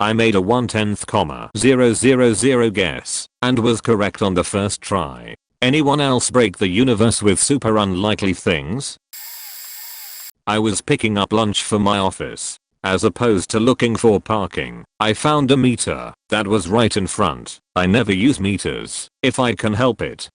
I made a 1/10,000 guess and was correct on the first try. Anyone else break the universe with super unlikely things? I was picking up lunch for my office. As opposed to looking for parking, I found a meter that was right in front. I never use meters if I can help it.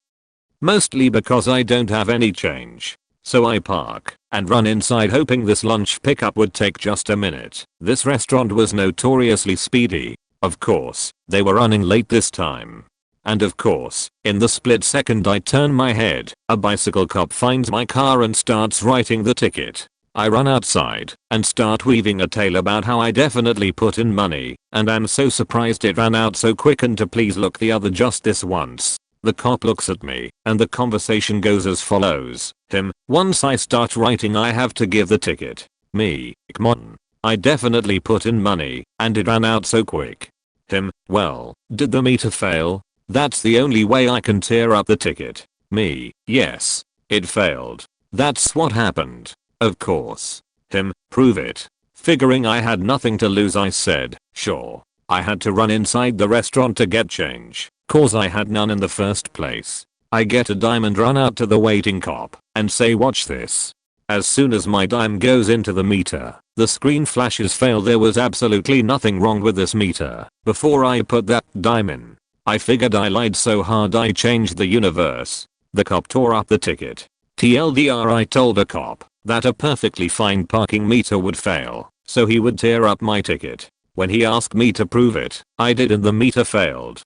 Mostly because I don't have any change. So I park and run inside hoping this lunch pickup would take just a minute. This restaurant was notoriously speedy. Of course, they were running late this time. And of course, in the split second I turn my head, a bicycle cop finds my car and starts writing the ticket. I run outside and start weaving a tale about how I definitely put in money and I'm so surprised it ran out so quick and to please look the other just this once. The cop looks at me and the conversation goes as follows. Him, once I start writing I have to give the ticket. Me, come on. I definitely put in money and it ran out so quick. Him, well, did the meter fail? That's the only way I can tear up the ticket. Me, yes, it failed. That's what happened. Of course. Him, prove it. Figuring I had nothing to lose I said, sure. I had to run inside the restaurant to get change, cause I had none in the first place. I get a dime and run out to the waiting cop and say watch this. As soon as my dime goes into the meter, the screen flashes fail. There was absolutely nothing wrong with this meter before I put that dime in. I figured I lied so hard I changed the universe. The cop tore up the ticket. TLDR, I told a cop that a perfectly fine parking meter would fail, so he would tear up my ticket. When he asked me to prove it, I did and the meter failed.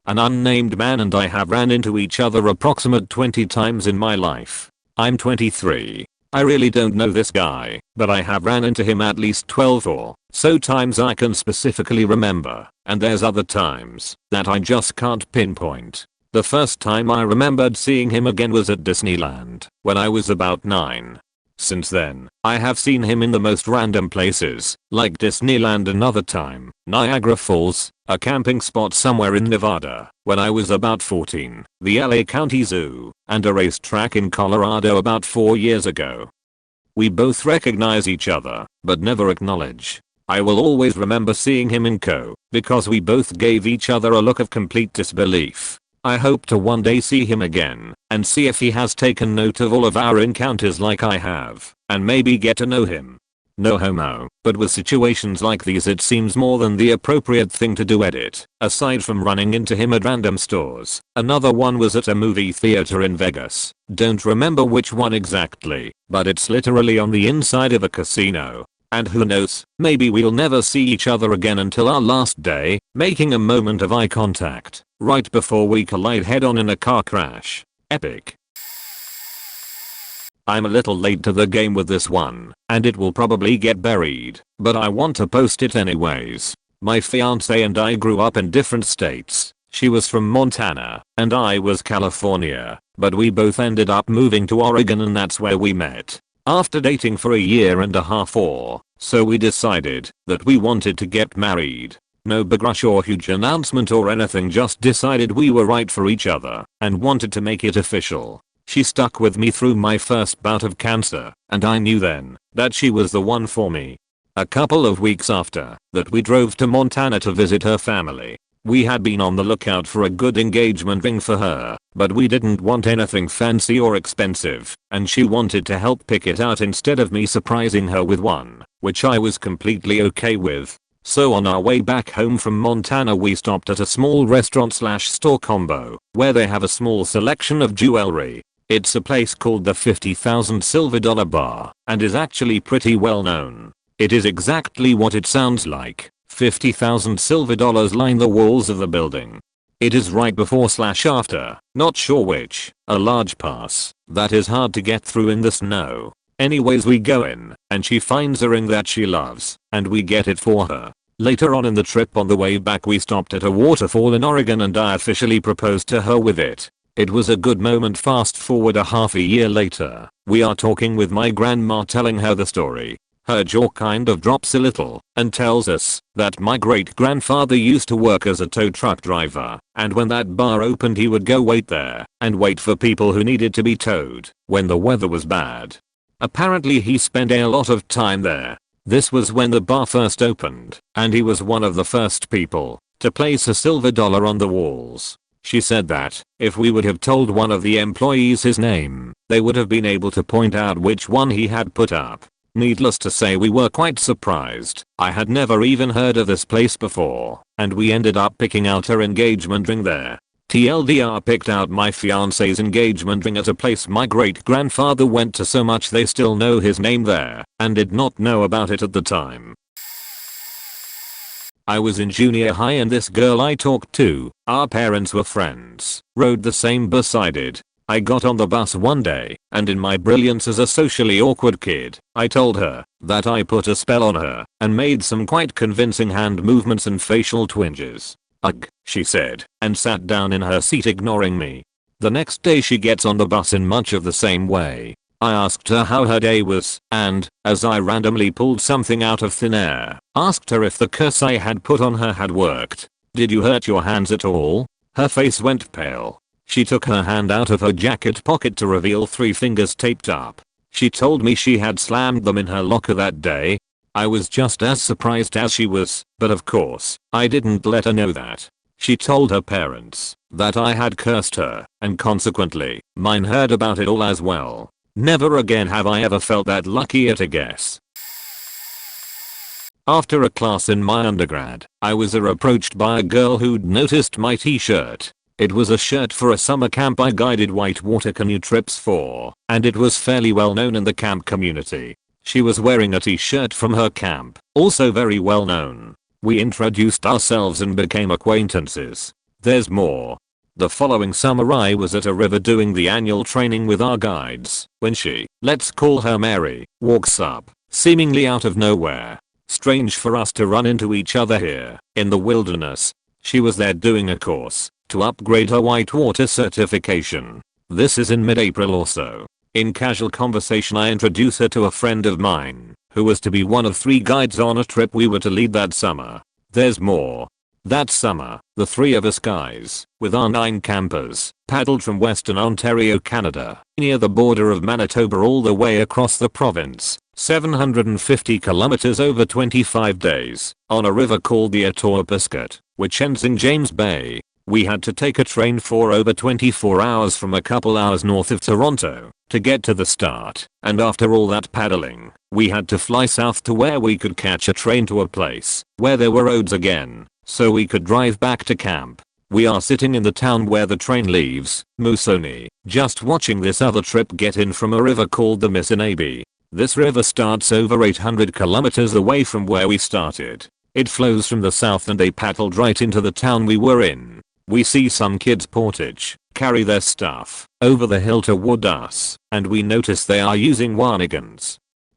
An unnamed man and I have ran into each other approximate 20 times in my life. I'm 23. I really don't know this guy, but I have ran into him at least 12 or so times I can specifically remember, and there's other times that I just can't pinpoint. The first time I remembered seeing him again was at Disneyland, when I was about 9. Since then, I have seen him in the most random places, like Disneyland another time, Niagara Falls, a camping spot somewhere in Nevada, when I was about 14, the LA County Zoo, and a racetrack in Colorado about 4 years ago. We both recognize each other, but never acknowledge. I will always remember seeing him in because we both gave each other a look of complete disbelief. I hope to one day see him again and see if he has taken note of all of our encounters like I have, and maybe get to know him. No homo, but with situations like these it seems more than the appropriate thing to do edit. Aside from running into him at random stores, another one was at a movie theater in Vegas. Don't remember which one exactly, but it's literally on the inside of a casino. And who knows, maybe we'll never see each other again until our last day, making a moment of eye contact, right before we collide head on in a car crash. Epic. I'm a little late to the game with this one, and it will probably get buried, but I want to post it anyways. My fiance and I grew up in different states. She was from Montana, and I was California, but we both ended up moving to Oregon and that's where we met. After dating for a year and a half or so we decided that we wanted to get married. No big rush or huge announcement or anything, just decided we were right for each other and wanted to make it official. She stuck with me through my first bout of cancer, and I knew then that she was the one for me. A couple of weeks after that we drove to Montana to visit her family. We had been on the lookout for a good engagement ring for her, but we didn't want anything fancy or expensive, and she wanted to help pick it out instead of me surprising her with one, which I was completely okay with. So on our way back home from Montana we stopped at a small restaurant/store combo, where they have a small selection of jewelry. It's a place called the $50,000 Silver Dollar Bar, and is actually pretty well known. It is exactly what it sounds like. 50,000 silver dollars line the walls of the building. It is right before/after, not sure which, a large pass that is hard to get through in the snow. Anyways we go in, and she finds a ring that she loves, and we get it for her. Later on in the trip on the way back we stopped at a waterfall in Oregon and I officially proposed to her with it. It was a good moment. Fast forward a half a year later, we are talking with my grandma telling her the story. Her jaw kind of drops a little and tells us that my great grandfather used to work as a tow truck driver, and when that bar opened he would go wait there and wait for people who needed to be towed when the weather was bad. Apparently he spent a lot of time there. This was when the bar first opened, and he was one of the first people to place a silver dollar on the walls. She said that if we would have told one of the employees his name, they would have been able to point out which one he had put up. Needless to say, we were quite surprised. I had never even heard of this place before, and we ended up picking out her engagement ring there. TLDR, picked out my fiance's engagement ring at a place my great grandfather went to, so much they still know his name there, and did not know about it at the time. I was in junior high and this girl I talked to, our parents were friends, rode the same bus I did. I got on the bus one day, and in my brilliance as a socially awkward kid, I told her that I put a spell on her, and made some quite convincing hand movements and facial twinges. Ugh, she said, and sat down in her seat ignoring me. The next day she gets on the bus in much of the same way. I asked her how her day was, and, as I randomly pulled something out of thin air, asked her if the curse I had put on her had worked. "Did you hurt your hands at all?" Her face went pale. She took her hand out of her jacket pocket to reveal 3 fingers taped up. She told me she had slammed them in her locker that day. I was just as surprised as she was, but of course, I didn't let her know that. She told her parents that I had cursed her, and consequently, mine heard about it all as well. Never again have I ever felt that lucky at a guess. After a class in my undergrad, I was approached by a girl who'd noticed my t-shirt. It was a shirt for a summer camp I guided whitewater canoe trips for, and it was fairly well known in the camp community. She was wearing a t-shirt from her camp, also very well known. We introduced ourselves and became acquaintances. There's more. The following summer I was at a river doing the annual training with our guides, when she, let's call her Mary, walks up, seemingly out of nowhere. Strange for us to run into each other here, in the wilderness. She was there doing a course to upgrade her whitewater certification. This is in mid-April or so. In casual conversation I introduce her to a friend of mine, who was to be one of 3 guides on a trip we were to lead that summer. There's more. That summer, the 3 of us guys, with our 9 campers, paddled from Western Ontario, Canada, near the border of Manitoba all the way across the province, 750 kilometers over 25 days, on a river called the Etobicoke, which ends in James Bay. We had to take a train for over 24 hours from a couple hours north of Toronto to get to the start, and after all that paddling, we had to fly south to where we could catch a train to a place where there were roads again, so we could drive back to camp. We are sitting in the town where the train leaves, Moosonee, just watching this other trip get in from a river called the Mississippi. This river starts over 800 kilometers away from where we started. It flows from the south and they paddled right into the town we were in. We see some kids portage, carry their stuff, over the hill toward us, and we notice they are using wanigans.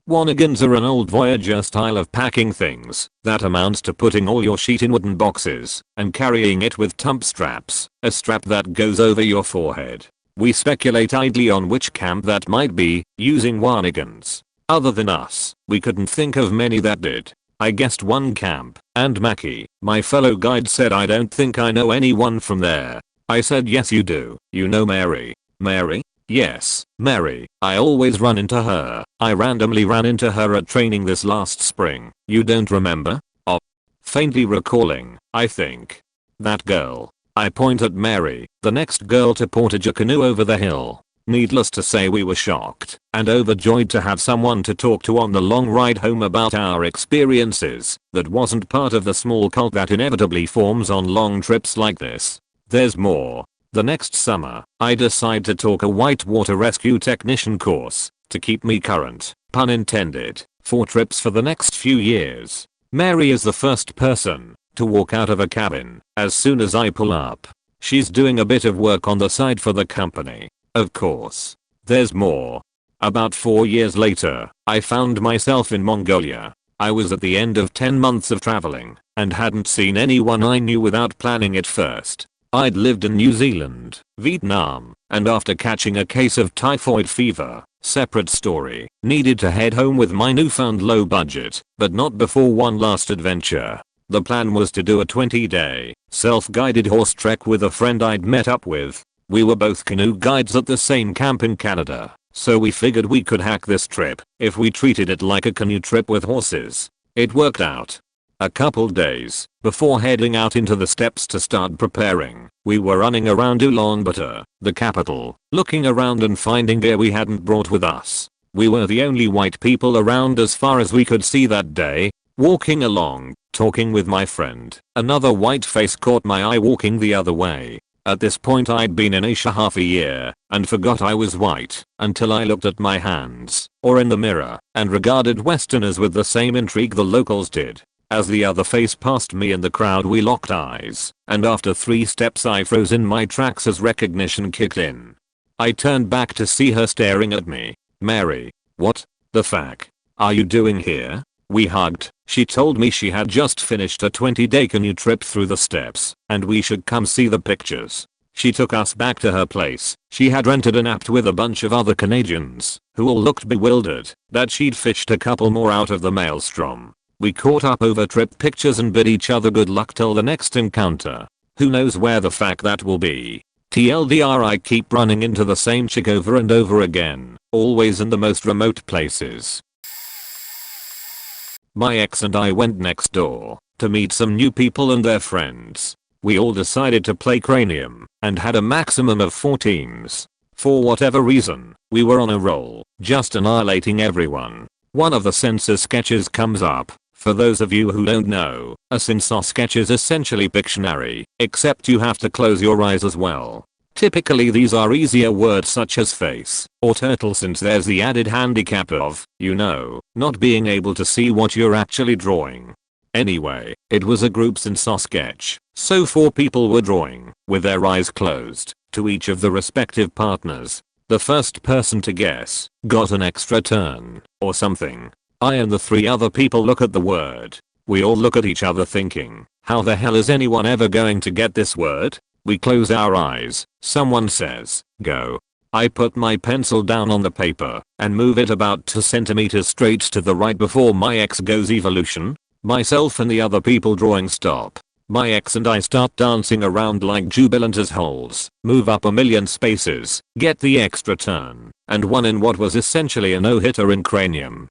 Wanigans are an old Voyager style of packing things that amounts to putting all your sheet in wooden boxes and carrying it with tump straps, a strap that goes over your forehead. We speculate idly on which camp that might be, using wanigans. Other than us, we couldn't think of many that did. I guessed one camp, and Mackie, my fellow guide, said I don't think I know anyone from there. I said yes you do, you know Mary. Mary? Yes, Mary, I always run into her. I randomly ran into her at training this last spring. You don't remember? Oh. Faintly recalling, I think. That girl. I point at Mary, the next girl to portage a canoe over the hill. Needless to say we were shocked and overjoyed to have someone to talk to on the long ride home about our experiences that wasn't part of the small cult that inevitably forms on long trips like this. There's more. The next summer, I decide to take a whitewater rescue technician course to keep me current, pun intended, for trips for the next few years. Mary is the first person to walk out of a cabin as soon as I pull up. She's doing a bit of work on the side for the company. Of course. There's more. About 4 years later, I found myself in Mongolia. I was at the end of 10 months of traveling and hadn't seen anyone I knew without planning it first. I'd lived in New Zealand, Vietnam, and after catching a case of typhoid fever, separate story, needed to head home with my newfound low budget, but not before one last adventure. The plan was to do a 20-day, self-guided horse trek with a friend I'd met up with. We were both canoe guides at the same camp in Canada, So we figured we could hack this trip if we treated it like a canoe trip with horses. It worked out. A couple days before heading out into the steppes to start preparing, we were running around Ulaanbaatar, the capital, looking around and finding gear we hadn't brought with us. We were the only white people around as far as we could see that day. Walking along, talking with my friend, another white face caught my eye walking the other way. At this point I'd been in Asia half a year and forgot I was white until I looked at my hands, or in the mirror, and regarded Westerners with the same intrigue the locals did. As the other face passed me in the crowd we locked eyes, and after 3 steps I froze in my tracks as recognition kicked in. I turned back to see her staring at me. "Mary, what the fuck are you doing here?" We hugged. She told me she had just finished a 20-day canoe trip through the steppes and we should come see the pictures. She took us back to her place. She had rented an apt with a bunch of other Canadians who all looked bewildered that she'd fished a couple more out of the maelstrom. We caught up over trip pictures and bid each other good luck till the next encounter. Who knows where the fuck that will be. TLDR, I keep running into the same chick over and over again, always in the most remote places. My ex and I went next door to meet some new people and their friends. We all decided to play Cranium and had a maximum of 4 teams. For whatever reason, we were on a roll, just annihilating everyone. One of the censor sketches comes up. For those of you who don't know, a censor sketch is essentially Pictionary, except you have to close your eyes as well. Typically these are easier words such as face or turtle, since there's the added handicap of, not being able to see what you're actually drawing. Anyway, it was a group censor sketch, so 4 people were drawing, with their eyes closed, to each of the respective partners. The first person to guess got an extra turn, or something. I and the 3 other people look at the word. We all look at each other thinking, how the hell is anyone ever going to get this word? We close our eyes. Someone says, "Go." I put my pencil down on the paper and move it about 2 centimeters straight to the right before my ex goes evolution. Myself and the other people drawing stop. My ex and I start dancing around like jubilant as holes, move up a million spaces, get the extra turn, and won in what was essentially a no-hitter in Cranium.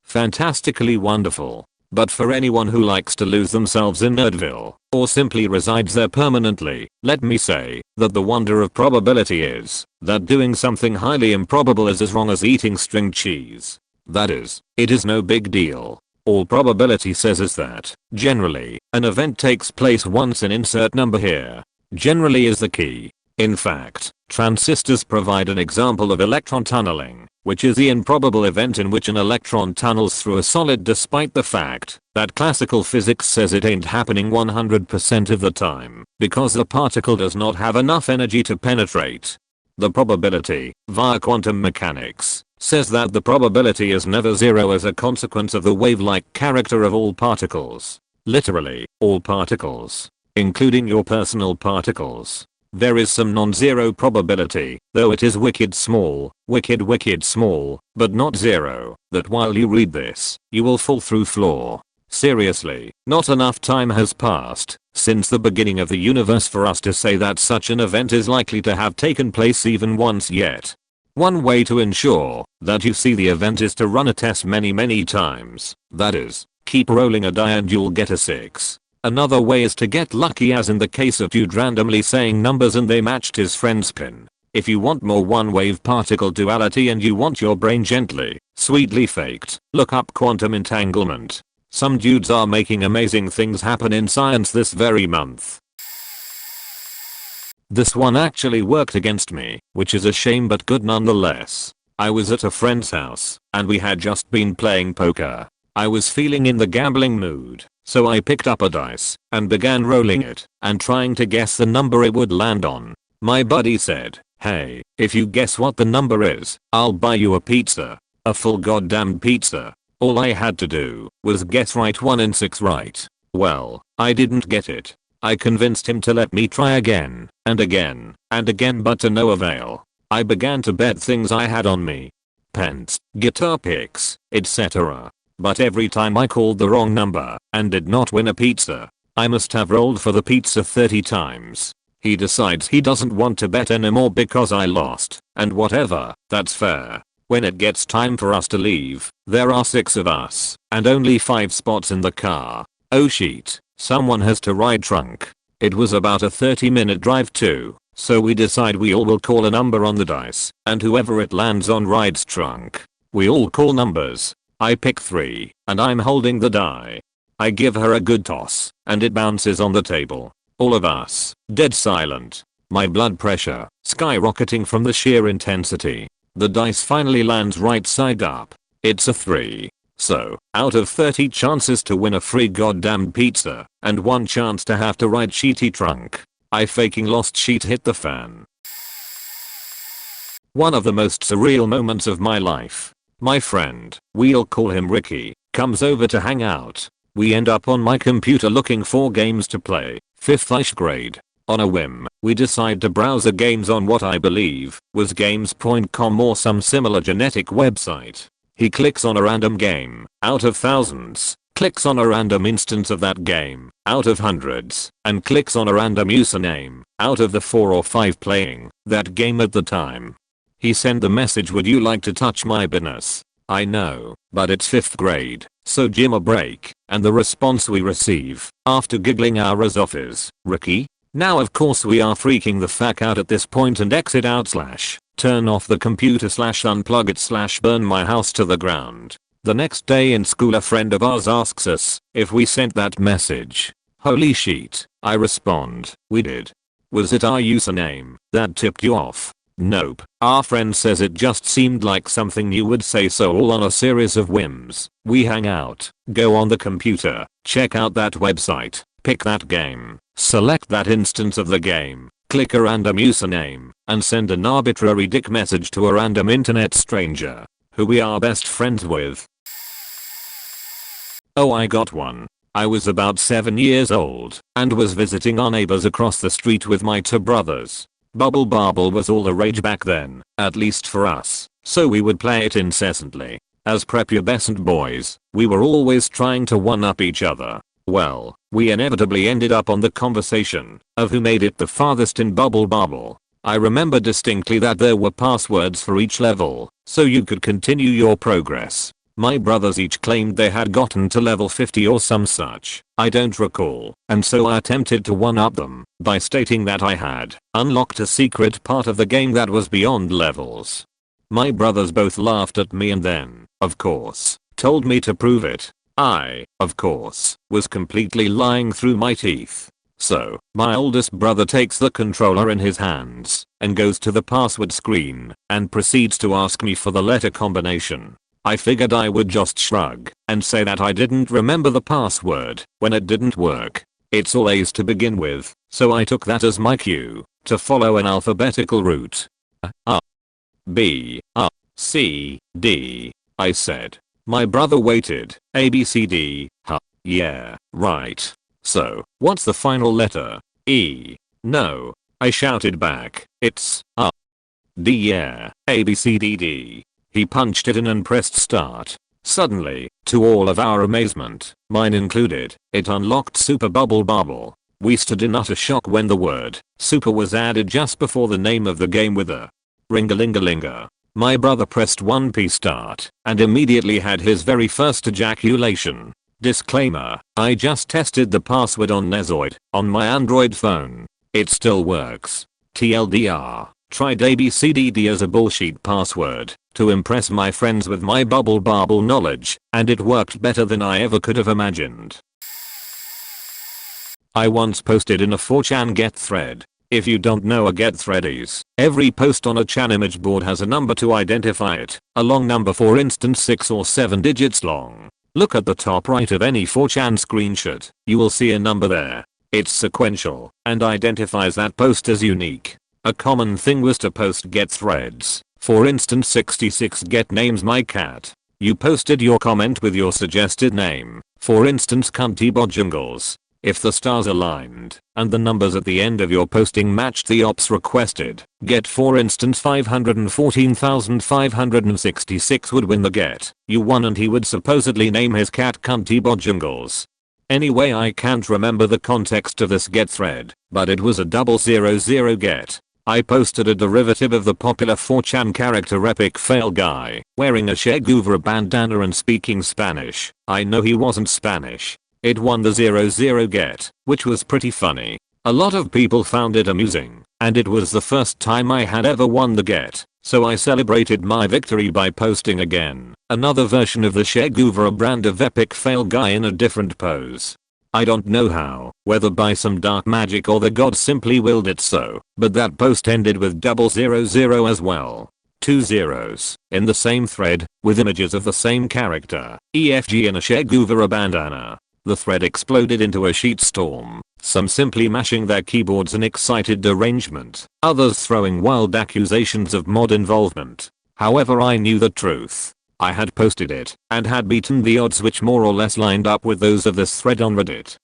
Fantastically wonderful. But for anyone who likes to lose themselves in Nerdville, or simply resides there permanently, let me say that the wonder of probability is that doing something highly improbable is as wrong as eating string cheese. That is, it is no big deal. All probability says is that, generally, an event takes place once in insert number here. Generally is the key. In fact, transistors provide an example of electron tunneling, which is the improbable event in which an electron tunnels through a solid despite the fact that classical physics says it ain't happening 100% of the time, because the particle does not have enough energy to penetrate. The probability, via quantum mechanics, says that the probability is never zero as a consequence of the wave-like character of all particles. Literally, all particles, including your personal particles. There is some non-zero probability, though it is wicked small, but not zero, that while you read this, you will fall through floor. Seriously, not enough time has passed since the beginning of the universe for us to say that such an event is likely to have taken place even once yet. One way to ensure that you see the event is to run a test many times. That is, keep rolling a die and you'll get a 6. Another way is to get lucky, as in the case of dude randomly saying numbers and they matched his friend's pin. If you want more one-wave particle duality and you want your brain gently, sweetly faked, look up quantum entanglement. Some dudes are making amazing things happen in science this very month. This one actually worked against me, which is a shame but good nonetheless. I was at a friend's house, and we had just been playing poker. I was feeling in the gambling mood, so I picked up a dice and began rolling it and trying to guess the number it would land on. My buddy said, "Hey, if you guess what the number is, I'll buy you a pizza." A full goddamn pizza. All I had to do was guess right 1 in 6 right. Well, I didn't get it. I convinced him to let me try again, and again, and again, but to no avail. I began to bet things I had on me. Pence, guitar picks, etc. But every time I called the wrong number and did not win a pizza. I must have rolled for the pizza 30 times. He decides he doesn't want to bet anymore because I lost, and whatever, that's fair. When it gets time for us to leave, there are 6 of us, and only 5 spots in the car. Oh shit, someone has to ride trunk. It was about a 30-minute drive too, so we decide we all will call a number on the dice, and whoever it lands on rides trunk. We all call numbers. I pick 3, and I'm holding the die. I give her a good toss, and it bounces on the table. All of us, dead silent. My blood pressure, skyrocketing from the sheer intensity. The dice finally lands right side up. It's a 3. So, out of 30 chances to win a free goddamn pizza, and 1 chance to have to ride shitty trunk, I faking lost sheet hit the fan. One of the most surreal moments of my life. My friend, we'll call him Ricky, comes over to hang out. We end up on my computer looking for games to play, 5th-ish grade. On a whim, we decide to browse the games on what I believe was games.com or some similar genetic website. He clicks on a random game, out of thousands, clicks on a random instance of that game, out of hundreds, and clicks on a random username, out of the 4 or 5 playing that game at the time. He sent the message, "Would you like to touch my penis?" I know, but it's 5th grade, so give a break, and the response we receive, after giggling our ass off is, "Ricky?" Now of course we are freaking the fuck out at this point and exit out / turn off the computer / unplug it / burn my house to the ground. The next day in school a friend of ours asks us if we sent that message. Holy shit, I respond, we did. Was it our username that tipped you off? Nope. Our friend says it just seemed like something you would say, so all on a series of whims, we hang out, go on the computer, check out that website, pick that game, select that instance of the game, click a random username, and send an arbitrary dick message to a random internet stranger who we are best friends with. Oh, I got one. I was about 7 years old and was visiting our neighbors across the street with my 2 brothers. Bubble Bobble was all the rage back then, at least for us, so we would play it incessantly. As prepubescent boys, we were always trying to one-up each other. Well, we inevitably ended up on the conversation of who made it the farthest in Bubble Bobble. I remember distinctly that there were passwords for each level, so you could continue your progress. My brothers each claimed they had gotten to level 50 or some such, I don't recall, and so I attempted to one-up them by stating that I had unlocked a secret part of the game that was beyond levels. My brothers both laughed at me and then, of course, told me to prove it. I, of course, was completely lying through my teeth. So, my oldest brother takes the controller in his hands and goes to the password screen and proceeds to ask me for the letter combination. I figured I would just shrug and say that I didn't remember the password when it didn't work. It's all A's to begin with, so I took that as my cue to follow an alphabetical route. A, B, C, D, I said. My brother waited. A, B, C, D, yeah, right. So, what's the final letter? E. No. I shouted back. It's D, yeah, A, B, C, D, D. He punched it in and pressed start. Suddenly, to all of our amazement, mine included, it unlocked Super Bubble Bobble. We stood in utter shock when the word super was added just before the name of the game with a ring-a-ling-a-linga. My brother pressed 1P start and immediately had his very first ejaculation. Disclaimer, I just tested the password on Nezoid on my Android phone. It still works. TLDR, tried ABCDD as a bullshit password to impress my friends with my Bubble Bobble knowledge, and it worked better than I ever could have imagined. I once posted in a 4chan get thread. If you don't know a get thread is, every post on a chan image board has a number to identify it, a long number, for instance 6 or 7 digits long. Look at the top right of any 4chan screenshot, you will see a number there. It's sequential and identifies that post as unique. A common thing was to post get threads. For instance 66 get names my cat. You posted your comment with your suggested name, for instance Cunty Bojangles. If the stars aligned and the numbers at the end of your posting matched the ops requested, get for instance 514,566 would win the get. You won and he would supposedly name his cat Cunty Bojangles. Anyway, I can't remember the context of this get thread, but it was a 000 get. I posted a derivative of the popular 4chan character Epic Fail Guy, wearing a Che Guevara bandana and speaking Spanish. I know he wasn't Spanish. It won the 00 get, which was pretty funny. A lot of people found it amusing, and it was the first time I had ever won the get, so I celebrated my victory by posting again another version of the Che Guevara brand of Epic Fail Guy in a different pose. I don't know how, whether by some dark magic or the gods simply willed it so, but that post ended with 000 as well. 2 zeros, in the same thread, with images of the same character, EFG in a Che Guevara bandana. The thread exploded into a shitstorm, some simply mashing their keyboards in excited derangement, others throwing wild accusations of mod involvement. However, I knew the truth. I had posted it, and had beaten the odds which more or less lined up with those of this thread on Reddit.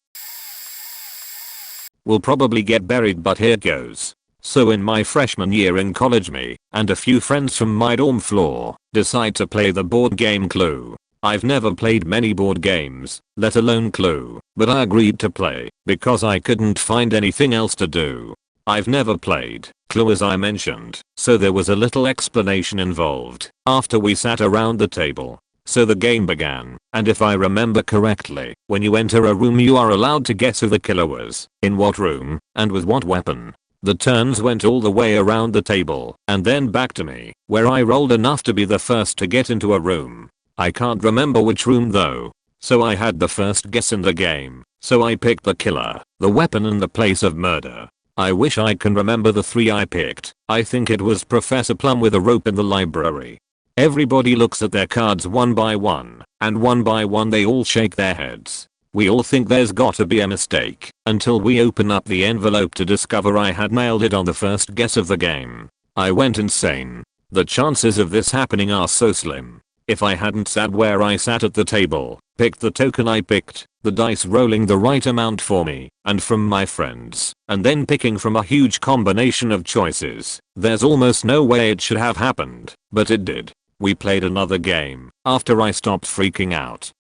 Will probably get buried, but here goes. So in my freshman year in college, me and a few friends from my dorm floor decide to play the board game Clue. I've never played many board games, let alone Clue, but I agreed to play because I couldn't find anything else to do. I've never played Clue, as I mentioned, so there was a little explanation involved after we sat around the table. So the game began, and if I remember correctly, when you enter a room you are allowed to guess who the killer was, in what room, and with what weapon. The turns went all the way around the table, and then back to me, where I rolled enough to be the first to get into a room. I can't remember which room though. So I had the first guess in the game, so I picked the killer, the weapon and the place of murder. I wish I can remember the 3 I picked. I think it was Professor Plum with a rope in the library. Everybody looks at their cards one by one, and one by one they all shake their heads. We all think there's gotta be a mistake, until we open up the envelope to discover I had nailed it on the first guess of the game. I went insane. The chances of this happening are so slim. If I hadn't sat where I sat at the table, picked the token I picked, the dice rolling the right amount for me, and from my friends, and then picking from a huge combination of choices, there's almost no way it should have happened, but it did. We played another game, after I stopped freaking out.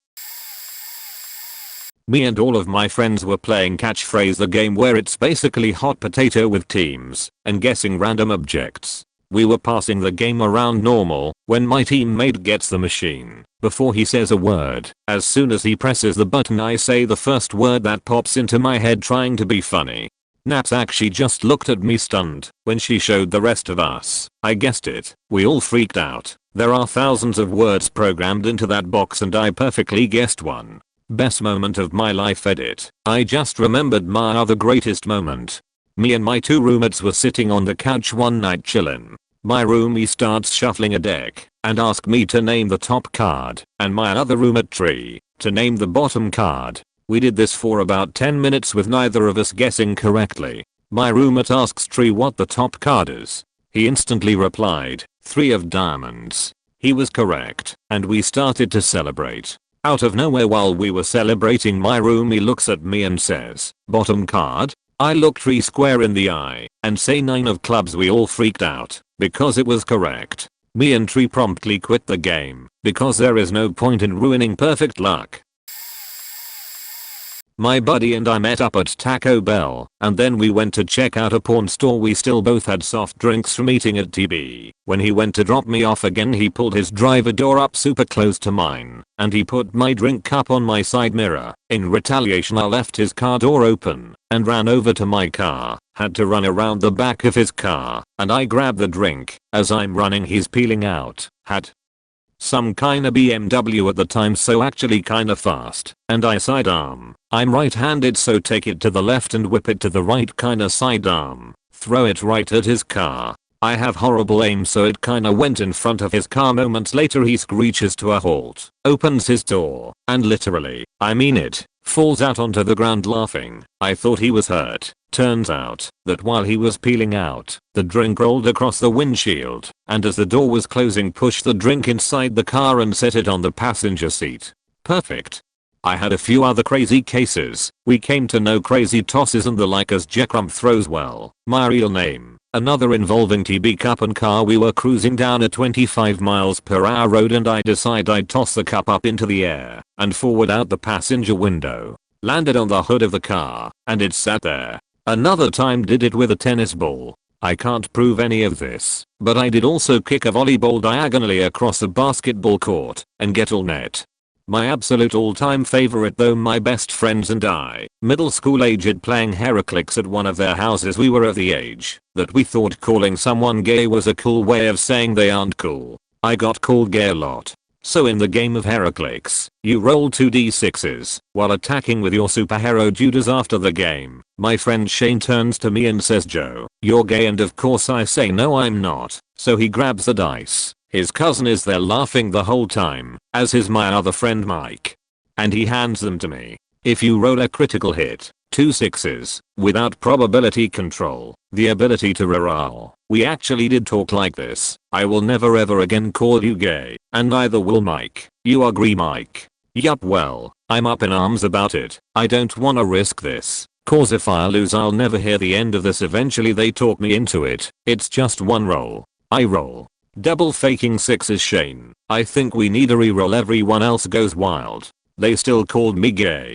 Me and all of my friends were playing Catchphrase, the game where it's basically hot potato with teams, and guessing random objects. We were passing the game around normal when my teammate gets the machine before he says a word. As soon as he presses the button I say the first word that pops into my head, trying to be funny. Nats actually just looked at me stunned when she showed the rest of us. I guessed it. We all freaked out. There are thousands of words programmed into that box and I perfectly guessed one. Best moment of my life edit. I just remembered my other greatest moment. Me and my 2 roommates were sitting on the couch one night chillin'. My roomie starts shuffling a deck and asked me to name the top card, and my other roommate Tree to name the bottom card. We did this for about 10 minutes with neither of us guessing correctly. My roommate asks Tree what the top card is. He instantly replied, 3 of diamonds. He was correct, and we started to celebrate. Out of nowhere while we were celebrating, my roomie looks at me and says, bottom card? I look Tree square in the eye and say 9 of clubs. We all freaked out because it was correct. Me and Tree promptly quit the game because there is no point in ruining perfect luck. My buddy and I met up at Taco Bell, and then we went to check out a porn store. We still both had soft drinks from eating at TB. When he went to drop me off again, he pulled his driver door up super close to mine, and he put my drink cup on my side mirror. In retaliation, I left his car door open and ran over to my car. Had to run around the back of his car, and I grabbed the drink. As I'm running, he's peeling out. Had some kinda BMW at the time, so actually kinda fast, and I sidearm. I'm right-handed, so take it to the left and whip it to the right, kinda sidearm. Throw it right at his car. I have horrible aim, so it kinda went in front of his car. Moments later he screeches to a halt, opens his door, and literally, I mean it, falls out onto the ground laughing. I thought he was hurt. Turns out that while he was peeling out, the drink rolled across the windshield, and as the door was closing, pushed the drink inside the car and set it on the passenger seat. Perfect. I had a few other crazy cases. We came to know Crazy Tosses and the like as Jekrum Throwswell, my real name. Another involving TB cup and car. We were cruising down a 25 miles per hour road, and I decide I'd toss the cup up into the air and forward out the passenger window. landed on the hood of the car, and it sat there. Another time did it with a tennis ball. I can't prove any of this, but I did also kick a volleyball diagonally across a basketball court and get all net. My absolute all-time favorite though, my best friends and I, middle school aged, playing Heraclix at one of their houses. We were of the age that we thought calling someone gay was a cool way of saying they aren't cool. I got called gay a lot. So in the game of Heraclix, you roll 2d6s while attacking with your superhero Judas. After the game, my friend Shane turns to me and says, "Joe, you're gay," and of course I say, "No, I'm not." So he grabs the dice. His cousin is there laughing the whole time, as is my other friend Mike. And he hands them to me. If you roll a critical hit, 2 6s, without probability control, the ability to reroll. We actually did talk like this. I will never ever again call you gay, and neither will Mike. You agree, Mike? Yup, well, I'm up in arms about it. I don't wanna risk this, cause if I lose I'll never hear the end of this. Eventually they talk me into it. It's just one roll. I roll. Double faking 6s. Shane, I think we need a reroll. Everyone else goes wild. They still called me gay.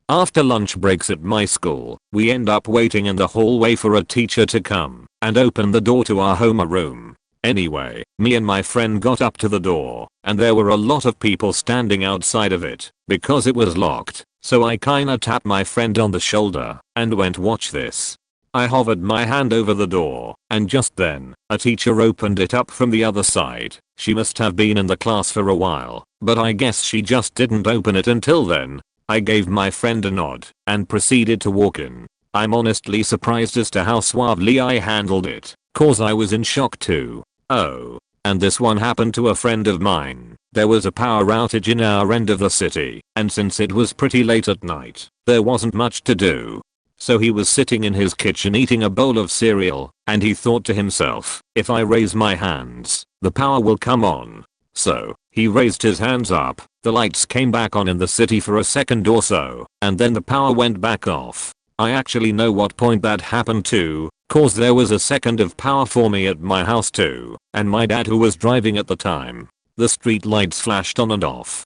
After lunch breaks at my school, we end up waiting in the hallway for a teacher to come and open the door to our homeroom. Anyway, me and my friend got up to the door, and there were a lot of people standing outside of it because it was locked. So I kinda tapped my friend on the shoulder and went, "Watch this." I hovered my hand over the door, and just then, a teacher opened it up from the other side. She must have been in the class for a while, but I guess she just didn't open it until then. I gave my friend a nod and proceeded to walk in. I'm honestly surprised as to how suavely I handled it, cause I was in shock too. Oh, and this one happened to a friend of mine. There was a power outage in our end of the city, and since it was pretty late at night, there wasn't much to do. So he was sitting in his kitchen eating a bowl of cereal, and he thought to himself, if I raise my hands, the power will come on. So, he raised his hands up, the lights came back on in the city for a second or so, and then the power went back off. I actually know what point that happened to, cause there was a second of power for me at my house too, and my dad who was driving at the time. The street lights flashed on and off.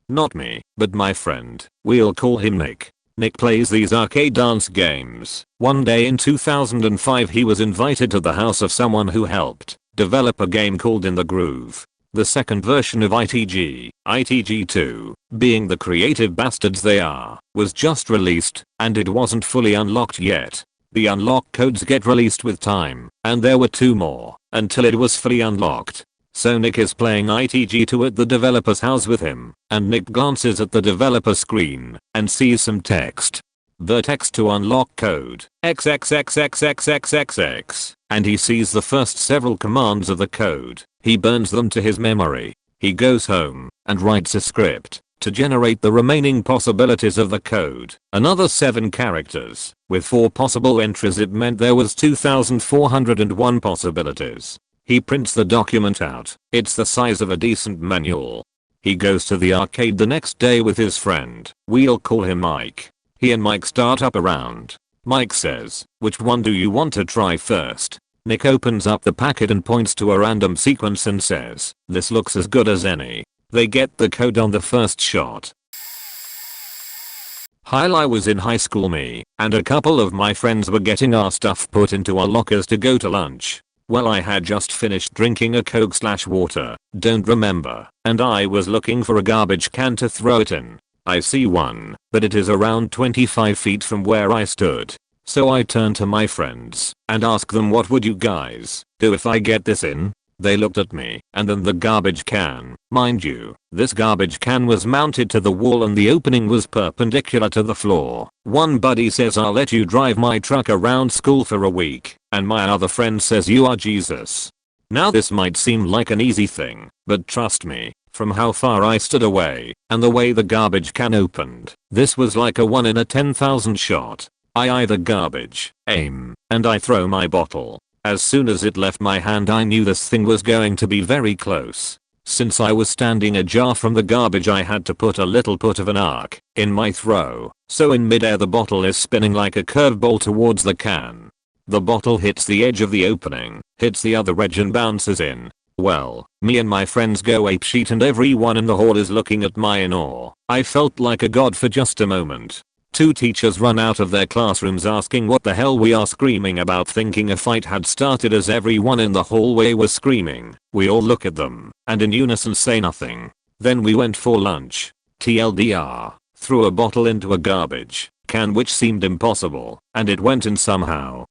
Not me, but my friend. We'll call him Nick. Nick plays these arcade dance games. One day in 2005 he was invited to the house of someone who helped develop a game called In the Groove. The second version of ITG, ITG2, being the creative bastards they are, was just released, and it wasn't fully unlocked yet. The unlock codes get released with time, and there were 2 more, until it was fully unlocked. So Nick is playing ITG2 at the developer's house with him, and Nick glances at the developer screen and sees some text. Vertex to unlock code XXXXXXXX, and he sees the first several commands of the code. He burns them to his memory. He goes home and writes a script to generate the remaining possibilities of the code. Another 7 characters with 4 possible entries. It meant there was 2,401 possibilities. He prints the document out. It's the size of a decent manual. He goes to the arcade the next day with his friend. We'll call him Mike. He and Mike start up a round. Mike says, "Which one do you want to try first?" Nick opens up the packet and points to a random sequence and says, "This looks as good as any." They get the code on the first shot. While I was in high school, me and a couple of my friends were getting our stuff put into our lockers to go to lunch. Well, I had just finished drinking a Coke/water, don't remember, and I was looking for a garbage can to throw it in. I see one, but it is around 25 feet from where I stood. So I turn to my friends and ask them, "What would you guys do if I get this in?" They looked at me, and then the garbage can. Mind you, this garbage can was mounted to the wall and the opening was perpendicular to the floor. One buddy says, "I'll let you drive my truck around school for a week," and my other friend says, "You are Jesus." Now this might seem like an easy thing, but trust me, from how far I stood away and the way the garbage can opened, this was like a 1 in a 10,000 shot. I either garbage, aim, and I throw my bottle. As soon as it left my hand I knew this thing was going to be very close. Since I was standing ajar from the garbage I had to put a little put of an arc in my throw, so in midair the bottle is spinning like a curveball towards the can. The bottle hits the edge of the opening, hits the other edge and bounces in. Well, me and my friends go apeshit and everyone in the hall is looking at me in awe. I felt like a god for just a moment. Two teachers run out of their classrooms asking what the hell we are screaming about, thinking a fight had started as everyone in the hallway was screaming. We all look at them and in unison say nothing. Then we went for lunch. TLDR, threw a bottle into a garbage can, which seemed impossible, and it went in somehow.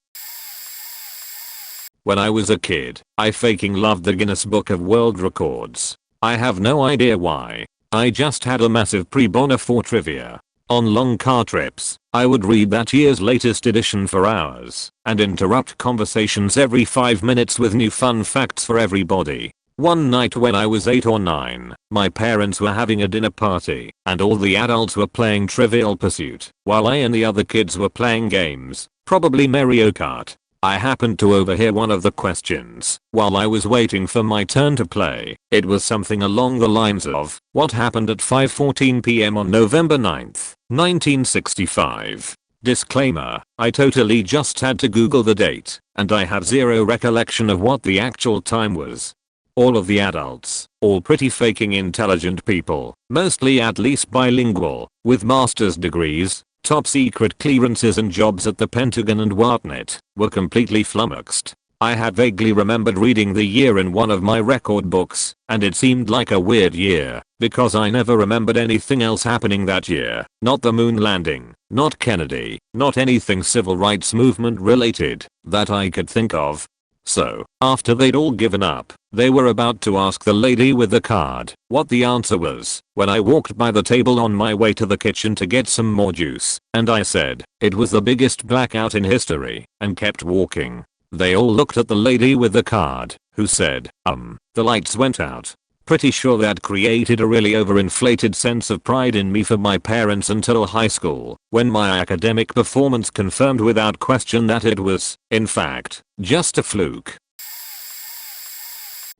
When I was a kid, I faking loved the Guinness Book of World Records. I have no idea why. I just had a massive pre-boner for trivia. On long car trips, I would read that year's latest edition for hours and interrupt conversations every 5 minutes with new fun facts for everybody. One night when I was 8 or 9, my parents were having a dinner party and all the adults were playing Trivial Pursuit while I and the other kids were playing games, probably Mario Kart. I happened to overhear one of the questions while I was waiting for my turn to play. It was something along the lines of, what happened at 5:14 p.m. on November 9th, 1965? Disclaimer, I totally just had to Google the date, and I have zero recollection of what the actual time was. All of the adults, all pretty faking intelligent people, mostly at least bilingual, with master's degrees, top secret clearances and jobs at the Pentagon and whatnot, were completely flummoxed. I had vaguely remembered reading the year in one of my record books, and it seemed like a weird year, because I never remembered anything else happening that year. Not the moon landing, not Kennedy, not anything civil rights movement related that I could think of. So, after they'd all given up, they were about to ask the lady with the card what the answer was, when I walked by the table on my way to the kitchen to get some more juice, and I said, it was the biggest blackout in history, and kept walking. They all looked at the lady with the card, who said, the lights went out. Pretty sure that created a really overinflated sense of pride in me for my parents until high school, when my academic performance confirmed without question that it was, in fact, just a fluke.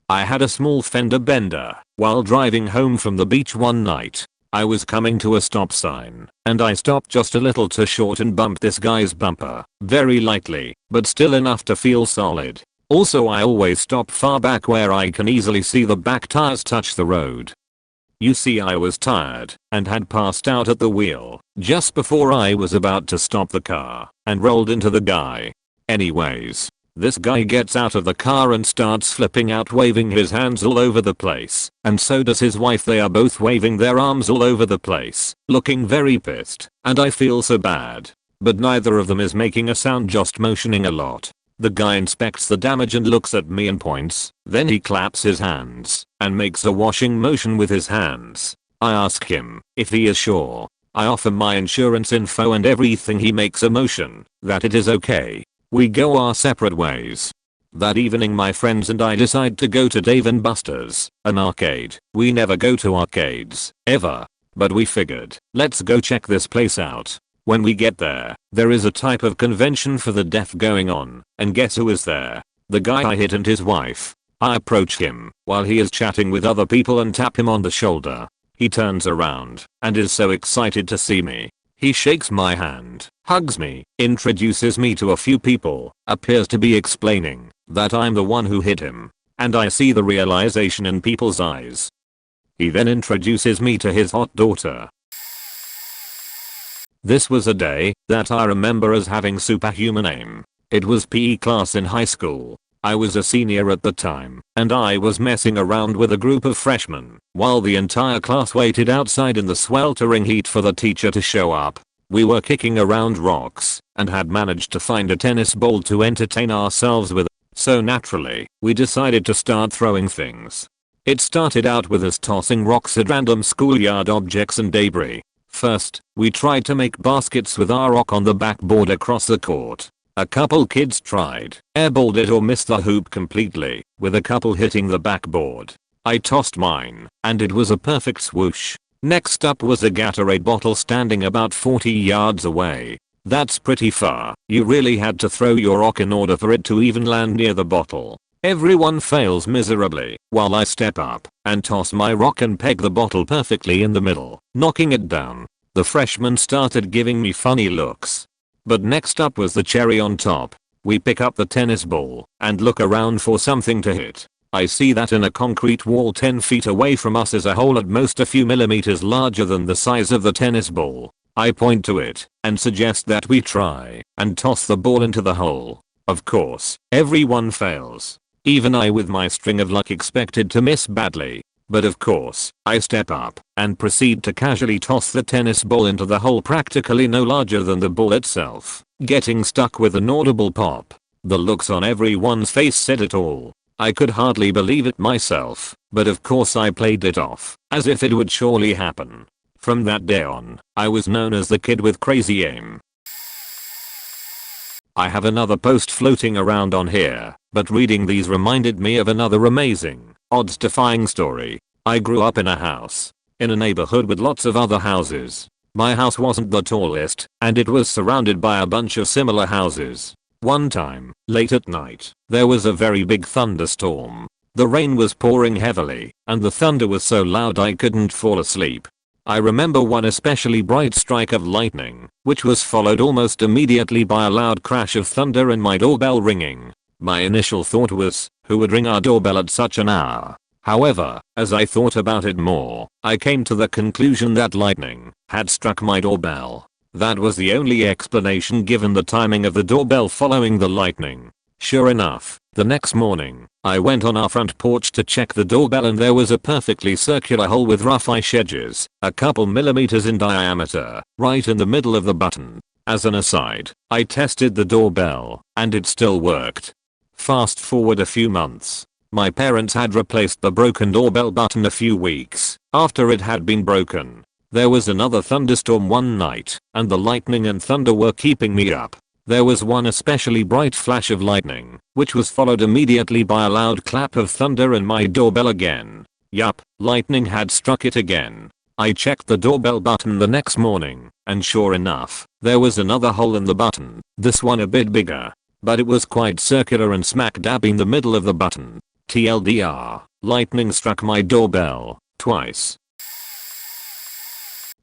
I had a small fender bender while driving home from the beach one night. I was coming to a stop sign, and I stopped just a little too short and bumped this guy's bumper, very lightly, but still enough to feel solid. Also, I always stop far back where I can easily see the back tires touch the road. You see, I was tired and had passed out at the wheel just before I was about to stop the car and rolled into the guy. Anyways, this guy gets out of the car and starts flipping out, waving his hands all over the place, and so does his wife. They are both waving their arms all over the place, looking very pissed, and I feel so bad. But neither of them is making a sound, just motioning a lot. The guy inspects the damage and looks at me and points, then he claps his hands and makes a washing motion with his hands. I ask him if he is sure. I offer my insurance info and everything. He makes a motion that it is okay. We go our separate ways. That evening my friends and I decide to go to Dave & Buster's, an arcade. We never go to arcades, ever. But we figured, let's go check this place out. When we get there, there is a type of convention for the deaf going on, and guess who is there? The guy I hit and his wife. I approach him while he is chatting with other people and tap him on the shoulder. He turns around and is so excited to see me. He shakes my hand, hugs me, introduces me to a few people, appears to be explaining that I'm the one who hit him, and I see the realization in people's eyes. He then introduces me to his hot daughter. This was a day that I remember as having superhuman aim. It was PE class in high school. I was a senior at the time, and I was messing around with a group of freshmen while the entire class waited outside in the sweltering heat for the teacher to show up. We were kicking around rocks and had managed to find a tennis ball to entertain ourselves with, so naturally, we decided to start throwing things. It started out with us tossing rocks at random schoolyard objects and debris. First, we tried to make baskets with our rock on the backboard across the court. A couple kids tried, airballed it or missed the hoop completely, with a couple hitting the backboard. I tossed mine, and it was a perfect swoosh. Next up was a Gatorade bottle standing about 40 yards away. That's pretty far. You really had to throw your rock in order for it to even land near the bottle. Everyone fails miserably, while I step up and toss my rock and peg the bottle perfectly in the middle, knocking it down. The freshmen started giving me funny looks. But next up was the cherry on top. We pick up the tennis ball and look around for something to hit. I see that in a concrete wall 10 feet away from us is a hole at most a few millimeters larger than the size of the tennis ball. I point to it and suggest that we try and toss the ball into the hole. Of course, everyone fails. Even I with my string of luck expected to miss badly. But of course, I step up and proceed to casually toss the tennis ball into the hole practically no larger than the ball itself, getting stuck with an audible pop. The looks on everyone's face said it all. I could hardly believe it myself, but of course I played it off, as if it would surely happen. From that day on, I was known as the kid with crazy aim. I have another post floating around on here, but reading these reminded me of another amazing, odds-defying story. I grew up in a house, in a neighborhood with lots of other houses. My house wasn't the tallest, and it was surrounded by a bunch of similar houses. One time, late at night, there was a very big thunderstorm. The rain was pouring heavily, and the thunder was so loud I couldn't fall asleep. I remember one especially bright strike of lightning, which was followed almost immediately by a loud crash of thunder and my doorbell ringing. My initial thought was, who would ring our doorbell at such an hour? However, as I thought about it more, I came to the conclusion that lightning had struck my doorbell. That was the only explanation given the timing of the doorbell following the lightning. Sure enough, the next morning, I went on our front porch to check the doorbell and there was a perfectly circular hole with roughish edges, a couple millimeters in diameter, right in the middle of the button. As an aside, I tested the doorbell, and it still worked. Fast forward a few months. My parents had replaced the broken doorbell button a few weeks after it had been broken. There was another thunderstorm one night, and the lightning and thunder were keeping me up. There was one especially bright flash of lightning, which was followed immediately by a loud clap of thunder and my doorbell again. Yup, lightning had struck it again. I checked the doorbell button the next morning, and sure enough, there was another hole in the button, this one a bit bigger. But it was quite circular and smack dab in the middle of the button. TLDR, lightning struck my doorbell, twice.